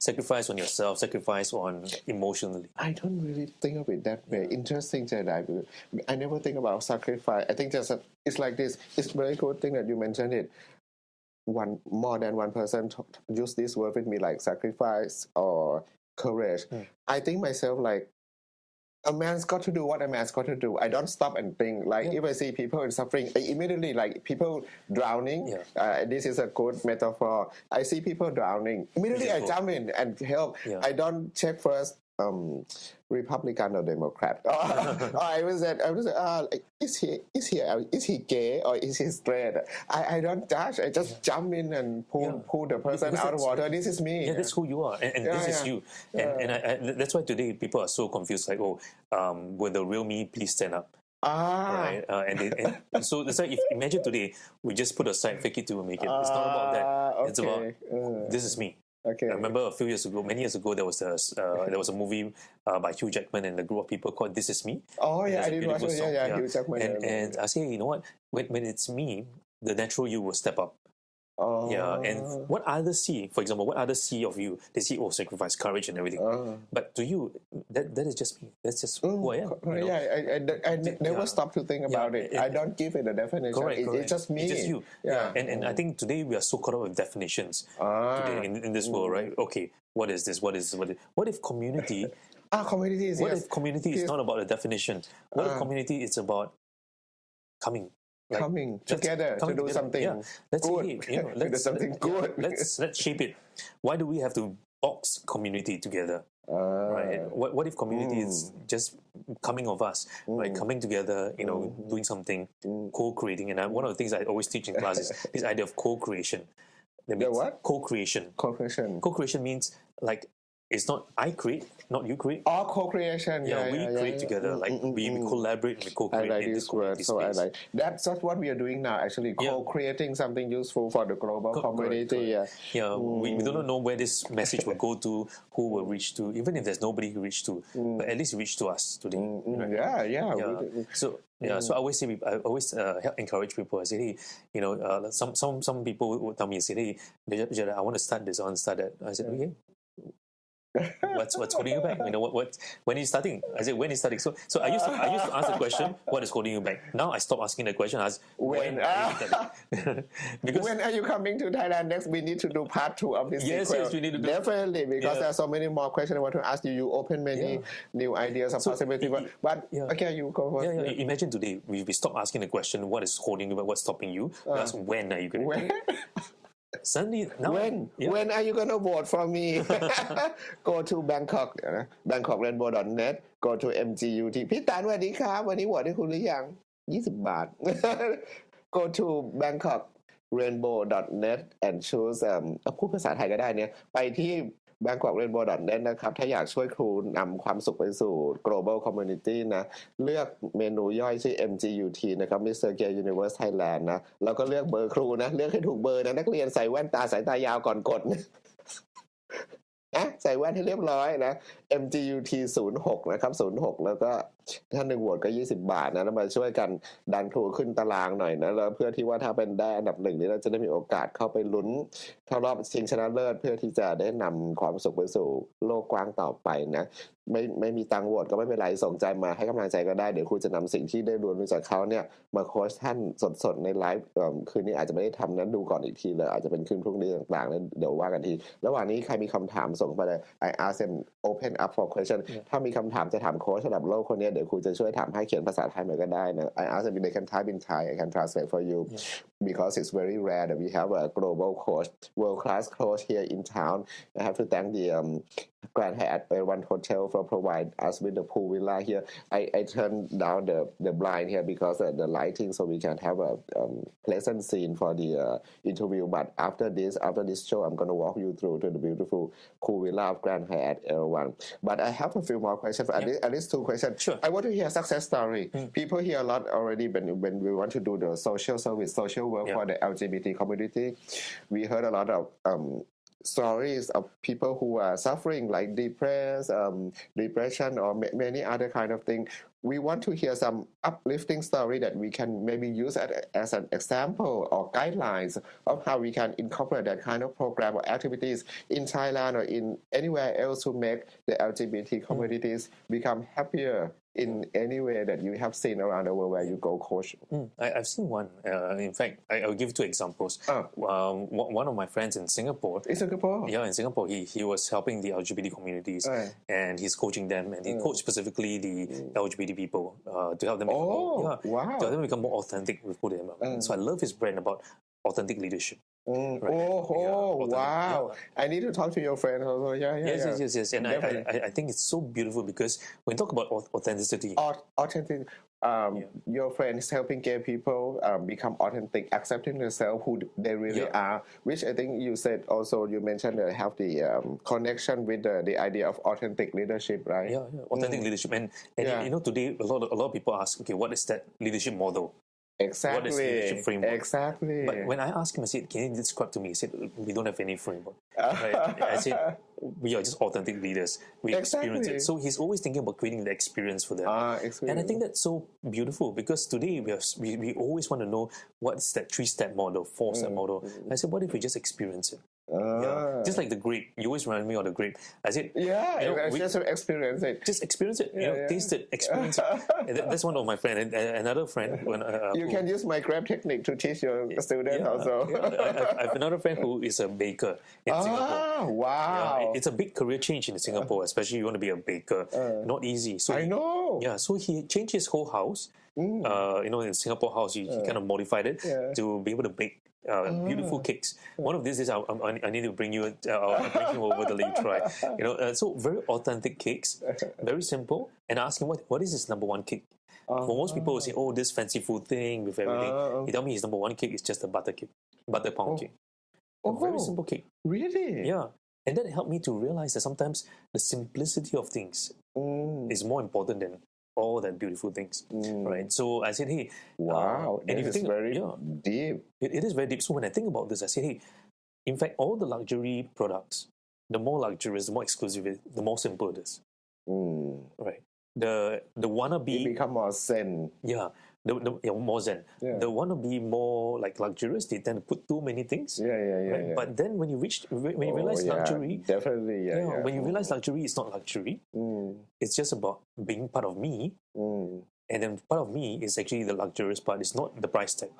Sacrifice on yourself, sacrifice on emotionally. I don't really think of it that way. Interesting, Jedi. I never think about sacrifice. I think it's like this. It's very good thing that you mentioned it. More than one person use this word with me, like sacrifice or courage. I think myself like a man's got to do what a man's got to do. I don't stop and think. Like if I see people in suffering, I immediately like people drowning. This is a good metaphor. I see people drowning. Immediately I jump in and help. I don't check first. Republican or Democrat. I was say, is he gay or is he straight? I don't judge. I just jump in and pull the person out of water. This is me. Yeah, that's who you are, and this is you. And I, that's why today people are so confused. Like, will the real me please stand up? Right, and so that's why. If imagine today we just put aside fake it to make it. It's not about that. It's about this is me. Okay. I remember many years ago, there was a movie by Hugh Jackman and a group of people called "This Is Me." Oh yeah, I did watch it. Yeah, Hugh Jackman. And I say, you know what? When it's me, the natural you will step up. And what others see, for example, what others see of you, they see, sacrifice, courage, and everything. But to you, that is just me. That's just who I am. I never stop to think about it. I don't give it a definition. Correct. It's just me. It's just you. And I think today we are so caught up with definitions today in this world, right? Okay, what is this? What if community? Community is. What if community is not about a definition? What if community is about coming together to do something let's good. Let's do something good. Let's shape it. Why do we have to box community together? Right? What if community is just coming of us, right? Coming together, doing something, co-creating. And one of the things I always teach in class is this idea of co-creation. The what? Co-creation. Co-creation. Co-creation means like it's not I create, not you create. Or co-creation. We create together. We collaborate and we co-create. I like this word. So I like that's what we are doing now. Actually, co-creating something useful for the global community. Correct. We don't know where this message will go to, who will reach to. Even if there's nobody who reach to, but at least reach to us today. So so I always say, encourage people. I say, hey, some people would tell me, say, hey, Jedi, I want to start this, I want to start that. I said, okay. What's holding you back? When are you starting? I said, when is starting? So I used to ask the question, what is holding you back? Now I stop asking the question. I ask, when are you starting? Because when are you coming to Thailand next? We need to do part 2 of this. Yes, we need to do. Definitely, because there are so many more questions I want to ask you. You open many new ideas and possibilities. But okay, you go first. Imagine today we stop asking the question, what is holding you back? What's stopping you? We ask, when are you going to do it? Suddenly, now, when are you going to vote for me? Go to Bangkok, BangkokRainbow.net. Go to MGUT พี่ตาลสวัสดีครับวันนี้โหวตให้คุณหรือยัง20 บาท Go to BangkokRainbow.net and choose พูดภาษาไทยก็ได้เนี่ยไปที่ BangkokRainbow.net นะครับถ้าอยากช่วยครูนำความสุขไปสู่ global community นะเลือกเมนูย่อยชื่อ MGUT นะครับ Mr. Gay Universe Thailand นะแล้วก็เลือกเบอร์ครูนะเลือกให้ถูกเบอร์นะนักเรียนใส่แว่นตาสายตายาวก่อนกดนะใส่แว่นให้เรียบร้อยนะ MGUT 06นะครับ06แล้วก็ถ้า1โหวตก็20 บาทนะแล้วมาช่วยกันดันครูขึ้นตารางหน่อยนะแล้วเพื่อที่ว่าถ้าเป็นได้อันดับ1นี้เราจะได้มีโอกาสเข้าไปลุ้นเข้ารอบชิงชนะเลิศเพื่อที่จะได้นำความสุขไปสู่โลกกว้างต่อไปนะไม่มีตังค์โหวตก็ไม่เป็นไรส่งใจมาให้กำลังใจก็ได้เดี๋ยวครูจะนำสิ่งที่ได้เรียนรู้จากเขาเนี่ยมาโค้ชท่านสดๆในไลฟ์คืนนี้อาจจะไม่ได้ทำนั้นดูก่อนอีกทีเลยอาจจะเป็นคืนพรุ่งนี้ต่างๆแล้วเดี๋ยวว่ากันทีระหว่างนี้ใครมีคำถามส่งไปเลย I ask them open up for question ถ้ามีคำถามจะถามโค้ชระดับโลกคนนี้เดี๋ยวครูจะช่วยถามให้เขียนภาษาไทยมาก็ได้นะ I ask them they can type in Thai I can translate for you because it's very rare that we have a global coach world class coach here in town I have to thank the Grand Hyatt Ep13 Hotel for provide us with the pool villa here. I turned down the blind here because the lighting so we can have a pleasant scene for the interview. But after this show, I'm going to walk you through to the beautiful pool villa of Grand Hyatt Ep13. But I have a few more questions. At least 2 questions. Sure. I want to hear success story. People hear a lot already when we want to do the social service, social work for the LGBT community. We heard a lot of stories of people who are suffering like depression or many other kind of thing. We want to hear some uplifting story that we can maybe use as an example or guidelines of how we can incorporate that kind of program or activities in Thailand or in anywhere else to make the LGBT communities become happier in any way that you have seen around the world where you go, Coach. I've seen one. In fact, I'll give 2 examples. One of my friends in Singapore. In Singapore? Yeah, in Singapore, he was helping the LGBT communities and he's coaching them and he coached specifically the LGBT people to help them become to help them become more authentic with who they are. So I love his brand about authentic leadership. Wow. I need to talk to your friend also. Yes. And I think it's so beautiful because when you talk about authenticity. Authentic. Your friend is helping gay people become authentic, accepting themselves who they really are, which I think you said also, you mentioned that have the connection with the idea of authentic leadership, right? Authentic leadership. And today a lot of people ask, okay, what is that leadership model? Exactly. What is leadership framework? Exactly. But when I asked him, I said, "Can you describe to me?" He said, "We don't have any framework." Right? I said, "We are just authentic leaders. We experience Exactly. it." So he's always thinking about creating the experience for them. And I Experience. think that's so beautiful because today we always want to know what's that 3-step model, 4-step model. I said, what if we just experience it? Yeah, just like the grape. You always remind me of the grape. I said, just experience it. Just experience it. Taste it, experience it. And that's one of my friends. And another friend. You can use my grape technique to teach your students also. I have another friend who is a baker in Singapore. Wow. Yeah, it's a big career change in Singapore, especially you want to be a baker. Not easy. So I know. Yeah, so he changed his whole house. In Singapore house, he kind of modified it to be able to bake beautiful cakes. One of these days, I need to bring you. I'll bring you over to let you try. So very authentic cakes, very simple. And I asked him what is his number one cake. For most people, will say, "Oh, this fancy food thing with everything." He told me his number one cake is just a butter pound cake. A very simple cake. Really? Yeah, and that helped me to realize that sometimes the simplicity of things is more important than all that beautiful things, right? So I said, hey, wow, and it is very deep. It is very deep. So when I think about this, I said, hey, in fact, all the luxury products, the more luxurious, the more exclusive, the more simple it is, right? The wannabe, it become more zen. Yeah, more zen. The wannabe more like luxurious, they tend to put too many things. Yeah. But then when you realize luxury, definitely, when you realize luxury is not luxury, it's just about being part of me. And then part of me is actually the luxurious part. It's not the price tag.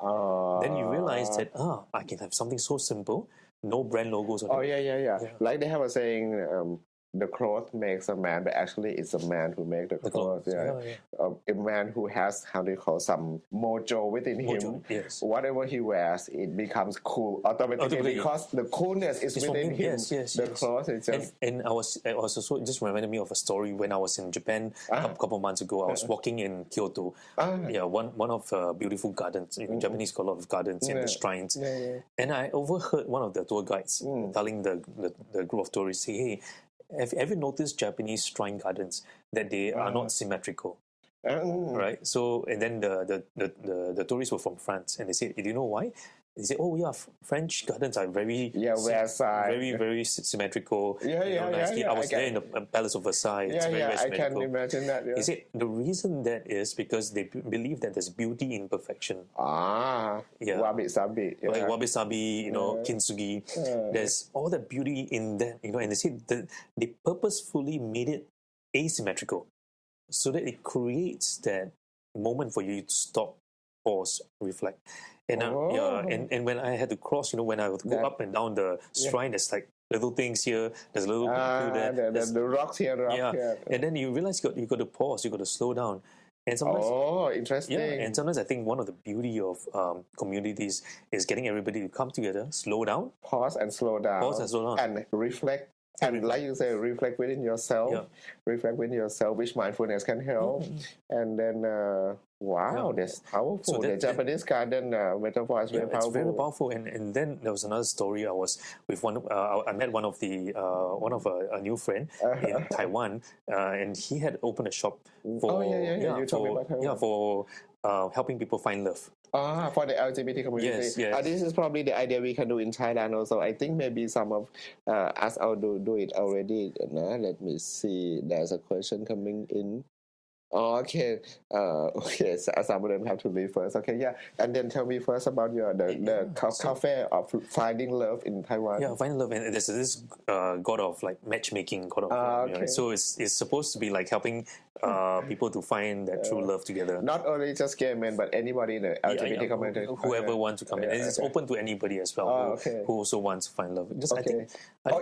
Then you realize that I can have something so simple, no brand logos on it. Yeah. Like they have a saying, the cloth makes a man, but actually it's a man who makes the clothes. A man who has, how do you call, some mojo within him. Yes. Whatever he wears, it becomes cool automatically because the coolness is within him. The clothes is just... And I was also, just reminded me of a story when I was in Japan a couple of months ago. I was walking in Kyoto. One of beautiful gardens. Japanese got a lot of gardens and the shrines. And I overheard one of the tour guides telling the group of tourists, say, hey, have you noticed Japanese shrine gardens that they are not symmetrical? Right? So, and then the tourists were from France, and they said, "Do you know why?" They said, "Oh yeah, French gardens are very very symmetrical." I was there in the Palace of Versailles. It's very I can imagine that. He said the reason that is because they believe that there's beauty in perfection. Wabi sabi, like wabi sabi, kintsugi. There's all that beauty in that, and they said that they purposefully made it asymmetrical, so that it creates that moment for you to stop, pause, reflect. And and when I had to cross, when I would go up and down the shrine, there's like little things here, there's a little there's the rocks here, here. And then you realize you got to pause, you got to slow down. And sometimes, interesting. Yeah, and sometimes I think one of the beauty of communities is getting everybody to come together, slow down, pause and slow down, and reflect. And like you say, reflect within yourself. Reflect within yourself, which mindfulness can help. And then, that's powerful. So the Japanese garden metaphor is very powerful. It's very powerful. And then there was another story. I was with I met one of a new friend in Taiwan, and he had opened a shop for you told me about Taiwan. For helping people find love. For the LGBT community. Yes. This is probably the idea we can do in Thailand also. I think maybe some of us will do it already. Let me see. There's a question coming in. Okay. So some of them have to leave first. Okay, and then tell me first about the cafe of finding love in Taiwan. Yeah, finding love, and there's this god of like matchmaking, god of love. So it's supposed to be like helping people to find that true love together. Not only just gay men, but anybody in the LGBT community. Whoever wants to come in, and it's open to anybody as well who also wants to find love. I think,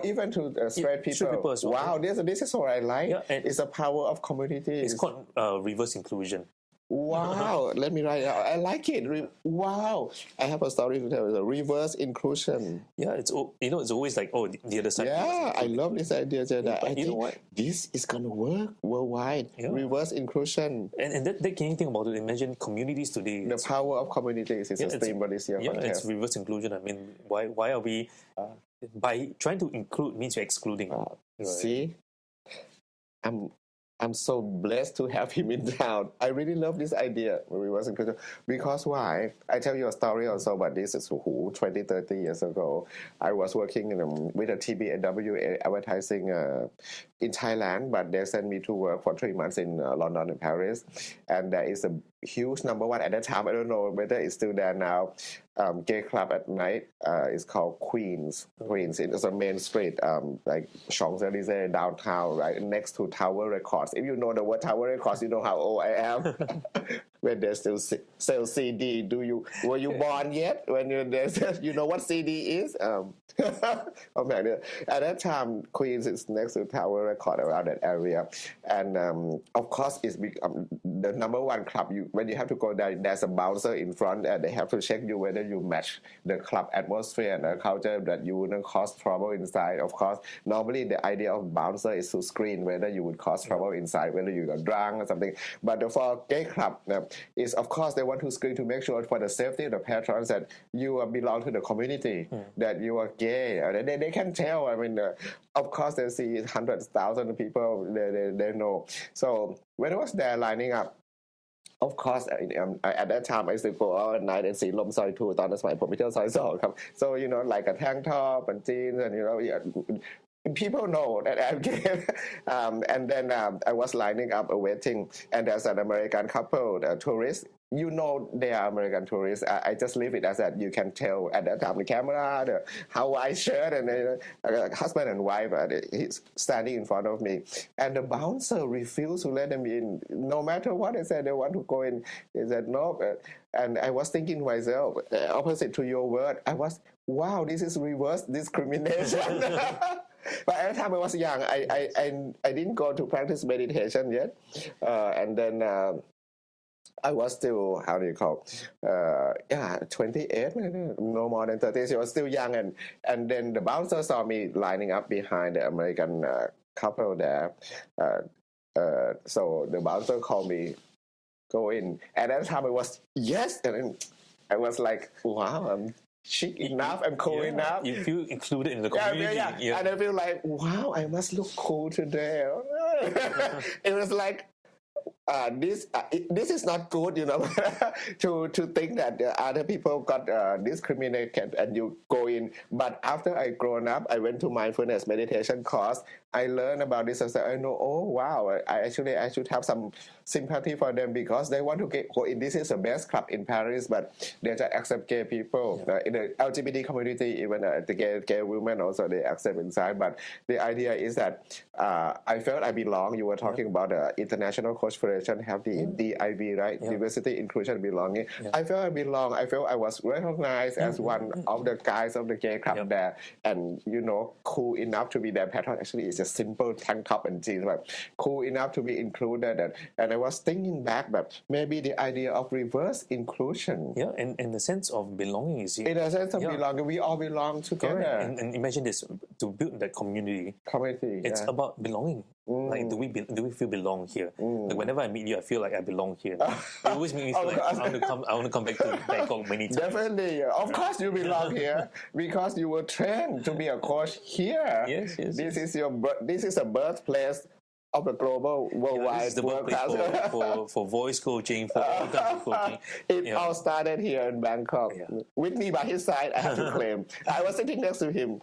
even to straight people. As well. Wow, this is what I like. It's the power of community. It's called reverse inclusion. Wow, let me write it out. I like it. Wow, I have a story to tell. The reverse inclusion. Yeah, it's always like the other side. Yeah, I love this idea, Jedi. I think what? This is gonna work worldwide. Reverse inclusion. And that can you think about it? Imagine communities today. The power of communities is a theme for this year. It's reverse inclusion. I mean, why are we by trying to include means you're excluding? See, I'm so blessed to have him in town. I really love this idea. We was incredible. Because why? I tell you a story also, but this is 20, 30 years ago. I was working with a TBAW advertising in Thailand, but they sent me to work for 3 months in London and Paris. And there is a huge number one at that time. I don't know whether it's still there now. Gay club at night. It's called Queens. It's a main street, like Champs-Élysées downtown, right next to Tower Records. If you know the word Tower Records, you know how old I am. When they still sell CD, were you born yet? When you know what CD is? At that time, Queens is next to Tower Record around that area, and of course, it's the number one club. When you have to go there, there's a bouncer in front, and they have to check you whether you match the club atmosphere and the culture, that you wouldn't cause trouble inside. Of course, normally the idea of bouncer is to screen whether you would cause trouble inside, whether you got drunk or something. But for gay club, is of course they want to screen to make sure for the safety of the patrons that you belong to the community, that you are gay. They can tell. I mean, of course they see hundreds, thousands of people. They know. So when I was there lining up, of course, at that time I used to go out at night and see ลมซอย2ตอนนั้นสมัยผมไปเที่ยวซอย2ครับ so like a tank top and jeans and people know that I'm gay. And then I was lining up waiting, and there's an American couple, tourists. They are American tourists. I just leave it as that. You can tell at that time the camera, the Hawaii shirt, and husband and wife. He's standing in front of me, and the bouncer refused to let them in. No matter what I said, they want to go in. He said no. And I was thinking to myself, opposite to your word, wow, this is reverse discrimination. But at the time I was young, I didn't go to practice meditation yet, and then I was still, how do you call, 28, no more than 30. She was still young, and then the bouncer saw me lining up behind the American couple there. So the bouncer called me, go in. At that time I was yes, and then I was like, wow, I'm chic enough and cool enough. You feel included in the community. Yeah. And I feel like, wow, I must look cool today. It was like, this is not good, to think that other people got discriminated and you go in. But after I grown up, I went to mindfulness meditation course. I learned about this and said, I know, oh wow, I should have some sympathy for them because they want to go in. This is the best club in Paris, but they just accept gay people. In the LGBT community, even the gay women also they accept inside. But the idea is that I felt I belong. You were talking about the International Coach Federation have the DIB, right? Diversity, Inclusion, Belonging. I felt I belong. I felt I was recognized as one of the guys of the gay club there, and cool enough to be their patron. Actually, it's just simple tank top and jeans, but cool enough to be included. And I was thinking back, but maybe the idea of reverse inclusion. Yeah, and in the sense of belonging is in a sense of belonging, we all belong together. And imagine this: to build that community, it's about belonging. Like, do we feel belong here? Like, whenever I meet you, I feel like I belong here. It always makes me feel like I want to come back to Bangkok many times. Definitely, of course you belong here because you were trained to be a coach here. Yes. This is a birthplace of the global worldwide for voice coaching, for all kinds of coaching. It all started here in Bangkok. With me by his side, I have to claim. I was sitting next to him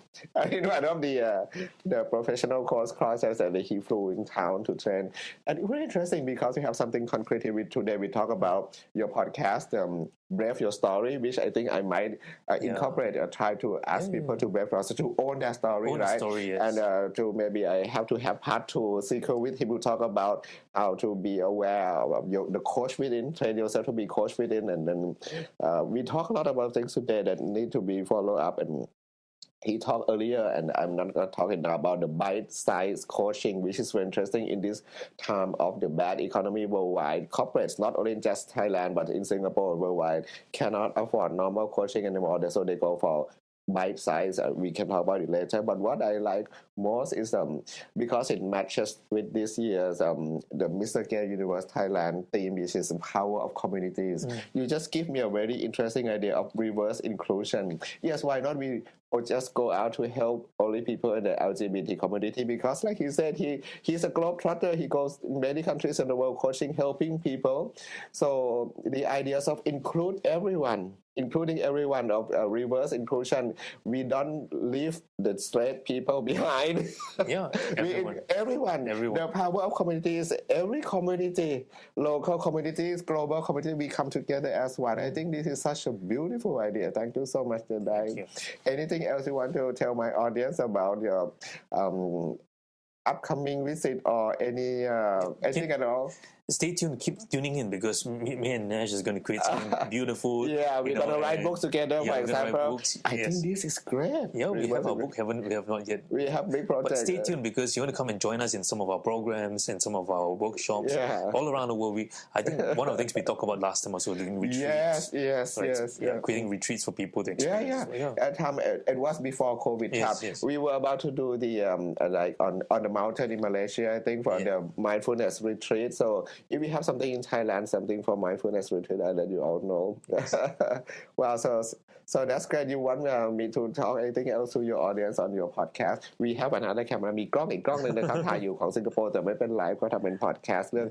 in one of the professional course classes that he flew in town to train. And it's very interesting because we have something concrete here. Today we talk about your podcast, Brave Your Story, which I think I might incorporate or try to ask people to brave also to own their story, right? Story, yes. And to maybe I have to have part 2 sequel with him to talk about how to be aware of the coach within, train yourself to be coach within, and then we talk a lot about things today that need to be followed up. And he talked earlier, and I'm not going to talk now about the bite-sized coaching, which is very interesting in this time of the bad economy worldwide. Corporates, not only in just Thailand, but in Singapore worldwide, cannot afford normal coaching anymore, so they go for bite size. We can talk about it later. But what I like most is because it matches with this year's the Mr. Gay Universe Thailand theme, which is the power of communities. You just give me a very interesting idea of reverse inclusion. Yes, why not we or just go out to help only people in the LGBT community? Because like he said, he's a globetrotter. He goes in many countries in the world coaching, helping people. So the ideas of include everyone, including everyone of reverse inclusion. We don't leave the straight people behind. Yeah, everyone. The power of communities, every community, local communities, global community, we come together as one. I think this is such a beautiful idea. Thank you so much, Jedi. Anything else you want to tell my audience about your upcoming visit or anything at all? Stay tuned, keep tuning in, because me and Nash is going to create something beautiful. Yeah, we're going to write books together, for example. I think this is great. Yeah, we have our book, we have not yet. We have big projects. But stay tuned, because you want to come and join us in some of our programs and some of our workshops all around the world. I think one of the things we talked about last time was doing retreats. Yes. Creating retreats for people to experience. At time it was before COVID. Yes. We were about to do the like on the mountain in Malaysia, I think, for the mindfulness retreat. So if we have something in Thailand, something for mindfulness retreat, I let you all know. Yes. Well, so that's great. You want me to talk anything else to your audience on your podcast? We have another camera. มีกล้องอีกกล้องนึงนะครับ ถ่ายอยู่ของสิงคโปร์แต่ไม่เป็นไลฟ์ก็ทำเป็น podcast เรื่อง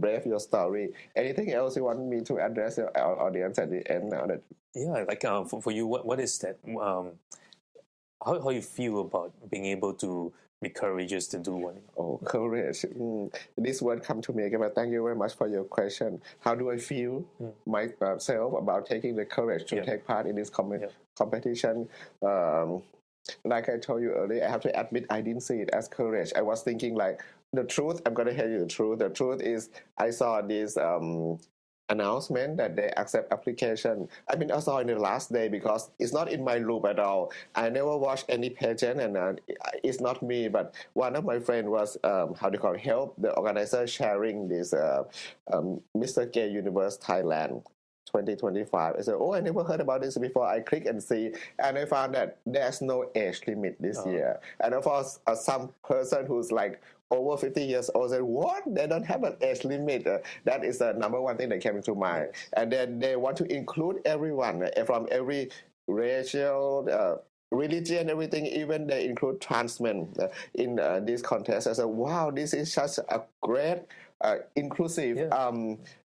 Brave Your Story. Anything else you want me to address our audience at the end now? Yeah, like for you, what is that? How you feel about being able to be courageous to do one? Oh, courage. This word come to me again, but thank you very much for your question. How do I feel myself about taking the courage to take part in this competition? Like I told you earlier, I have to admit I didn't see it as courage. I was thinking like, the truth, I'm going to tell you the truth. The truth is I saw this announcement that they accept application. I mean, I saw in the last day because it's not in my loop at all. I never watched any pageant, and it's not me, but one of my friends was, help the organizer sharing this Mr. Gay Universe Thailand 2025. I said, I never heard about this before. I click and see, and I found that there's no age limit this year. And of course, some person who's like over 50 years old said, what? They don't have an age limit. That is the number one thing that came to mind. And then they want to include everyone from every racial, religion, everything, even they include trans men in this contest. I said, wow, this is such a great, inclusive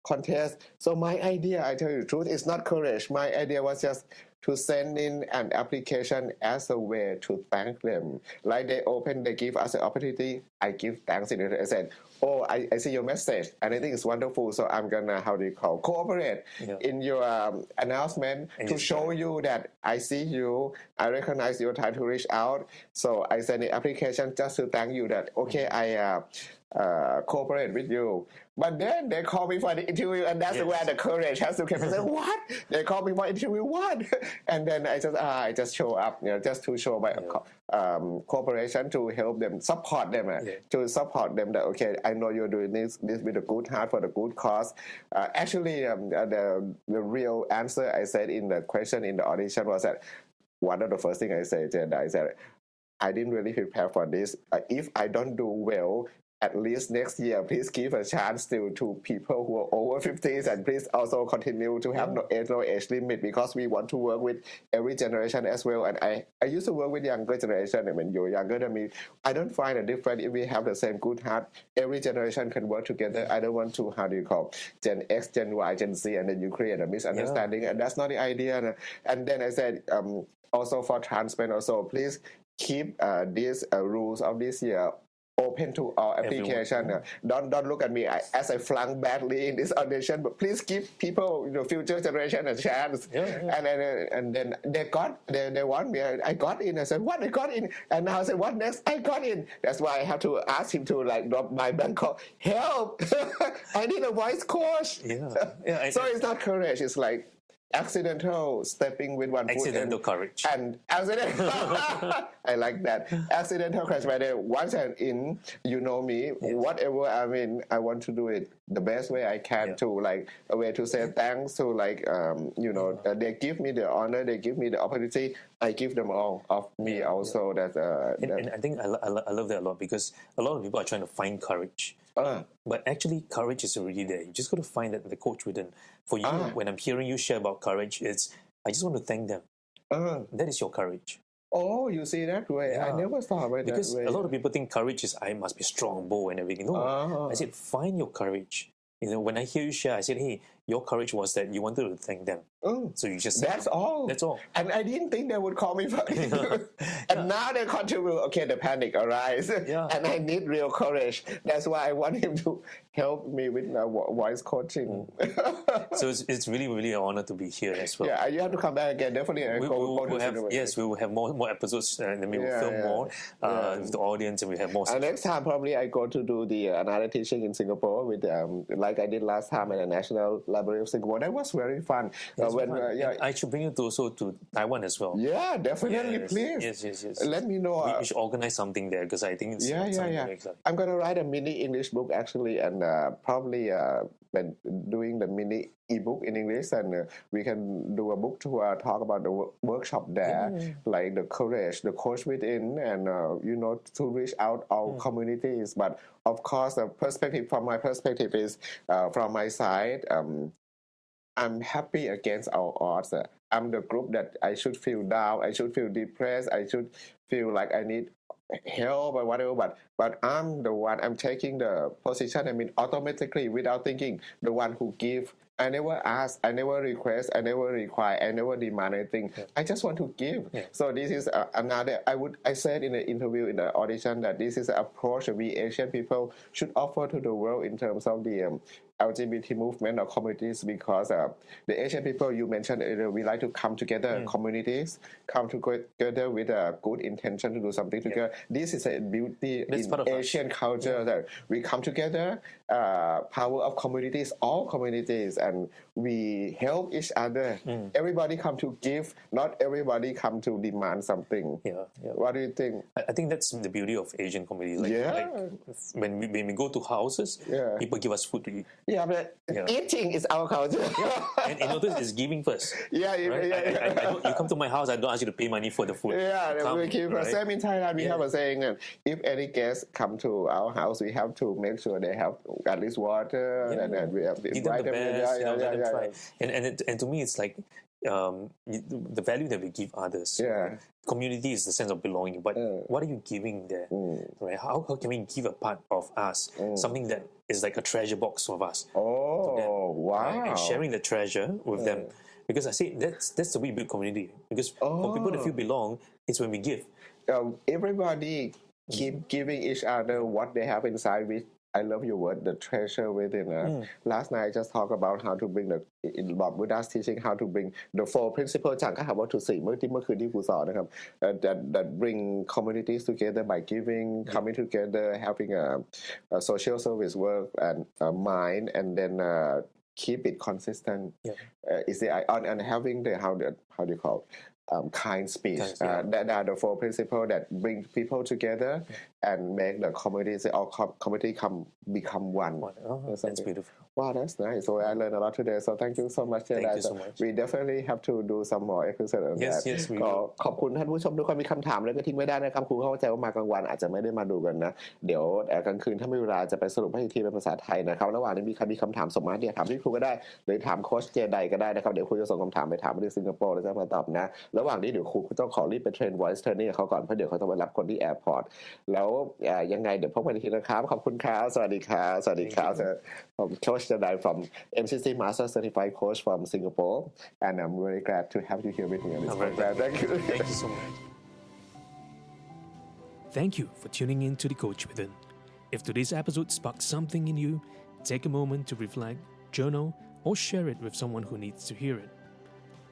contest. So my idea, I tell you the truth, is not courage. My idea was just to send in an application as a way to thank them. Like they give us an opportunity, I give thanks in it. I said, I see your message, and I think it's wonderful, so I'm gonna, cooperate in your announcement to show you that I see you, I recognize your time to reach out. So I send the application just to thank you that, I cooperate with you. But then they call me for the interview, and that's where the courage has to come. I said, what? They call me for interview, what? And then I just show up, just to show my cooperation to help them, support them, to support them that, I know you're doing this with a good heart for the good cause. Actually, the real answer I said in the question in the audition was that one of the first things I said, I didn't really prepare for this. If I don't do well, at least next year, please give a chance to people who are over 50s, and please also continue to have no age limit, because we want to work with every generation as well. And I used to work with younger generation, and when you're younger than me, I don't find a difference if we have the same good heart. Every generation can work together. I don't want to, Gen X, Gen Y, Gen Z, and then you create a misunderstanding, and that's not the idea. And then I said, also for trans men, also please keep these rules of this year open to all application. Don't look at me as I flunk badly in this audition, but please give people, future generation a chance. And then they want me. I got in. I said, what? I got in. And now I said, what next? I got in. That's why I have to ask him to drop my bank call. Help! I need a voice coach. So it's not courage. It's like accidental stepping with one foot Accidental courage. and accidental I like that accidental courage. By the way, once I'm in, you know me, whatever I'm in, I want to do it the best way I can to like a way to say thanks to like they give me the honor, they give me the opportunity, I give them all of me also. That and I think I love that a lot, because a lot of people are trying to find courage. But actually, courage is already there. You just got to find that the coach within. For you, when I'm hearing you share about courage, it's I just want to thank them. That is your courage. Oh, you see that way? I never thought about it that way. Because a lot of people think courage is I must be strong, bold, and everything. No, I said find your courage. When I hear you share, I said, hey, your courage was that you wanted to thank them. So you just that's all. That's all. And I didn't think they would call me for it. And now they contribute. Okay, the panic arises, and I need real courage. That's why I want him to help me with voice coaching. So it's really, really an honor to be here as well. Yeah, you have to come back again. Definitely. We will have more episodes, and then we will film more with the audience, and we have more. And next time, probably I go to do the another teaching in Singapore with like I did last time at the National Library of Singapore. That was very fun. I should bring you also to Taiwan as well. Yeah, definitely, please. Yes. Let me know. We should organize something there, because I think it's something I'm going to write a mini English book actually, and probably when doing the mini ebook in English, and we can do a book tour, talk about the workshop there, like the courage, the coach within, and to reach out all communities. But of course, the perspective from my perspective is from my side. I'm happy against our odds. I'm the group that I should feel down, I should feel depressed, I should feel like I need help or whatever, but I'm the one, I'm taking the position, I mean automatically without thinking, the one who give. I never ask, I never request, I never require, I never demand anything. I just want to give. So this is another, I said in the interview, in the audition, that this is an approach that we Asian people should offer to the world in terms of the LGBT movement or communities, because the Asian people you mentioned earlier, we like to come together, communities come together with a good intention to do something together. This is a beauty in Asian culture, that we come together, power of communities, all communities, and we help each other. Everybody come to give, not everybody come to demand something. What do you think? I think that's the beauty of Asian communities. Like when we go to houses, people give us food to eat. Yeah, but eating is our culture. And in notice is giving first. You come to my house, I don't ask you to pay money for the food. We keep the same in Thailand. We have a saying that if any guests come to our house, we have to make sure they have at least water, and then we have to invite them. Let them try. And to me, it's like the value that we give others. Community is the sense of belonging, but what are you giving there? Right? How can we give a part of us, something that is like a treasure box of us? Wow! Right? And sharing the treasure with them, because I say that's the way we build community. Because for people to feel belong, it's when we give. Everybody keep giving each other what they have inside. I love your word, the treasure within. Last night I just talked about how to bring in Bob Buddha's teaching, how to bring the 4 principles จากคำวัตถุ4เมื่อคืนที่ครูสอนนะครับ that bring communities together by giving, coming together, having a social service work and mind, and then keep it consistent. Is the and having the how do you call kind speech. That are the 4 principles that bring people together and make the community, all community become one. That's beautiful. Wow, that's nice. So I learned a lot today. So thank you so much. Thank you so much. We definitely have to do some more episodes of that. Yes, we ก็ will. ขอบคุณท่านผู้ชมทุกคนมีคำถามแล้วก็ทิ้งไว้ได้นะครับครูเข้าใจว่ามากลางวันอาจจะไม่ได้มาดูกันนะเดี๋ยวกลางคืนถ้ามีเวลาจะไปสรุปให้อีกทีเป็นภาษาไทยนะครับระหว่างนี้มีใครมีคำถามส่งมาเนี่ยถามที่ครูก็ได้หรือถามโค้ชเจไดก็ได้นะครับเดี๋ยวครูจะส่งคำถามไปถามที่สิงคโปร์แล้วจะมาตอบนะระหว่างนี้เดี๋ยวครูต้องขอรีบไปเทรน voice training กับเขาก่อนเพราะเดี๋ยวเขาต้องไปรับคนที่แอร์พอร์ตแล้วยังไงเดี๋ยวพบกันอีกทีนะครับขอบคุณครับสวัสดีครับสวัสดีครับ ผมโค้ชเจได from MCC Master Certified Coach from Singapore, and I'm very glad to have you here with me on this program. Thank you. Thank you so much. Thank you for tuning in to The Coach Within. If today's episode sparked something in you, take a moment to reflect, journal, or share it with someone who needs to hear it.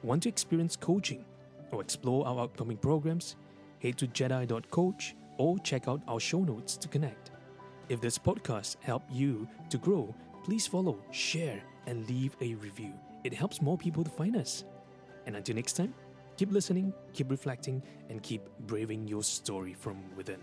Want to experience coaching or explore our upcoming programs? Head to jedi.coach or check out our show notes to connect. If this podcast helped you to grow, please follow, share, and leave a review. it helps more people to find us. And until next time, keep listening, keep reflecting, and keep braving your story from within.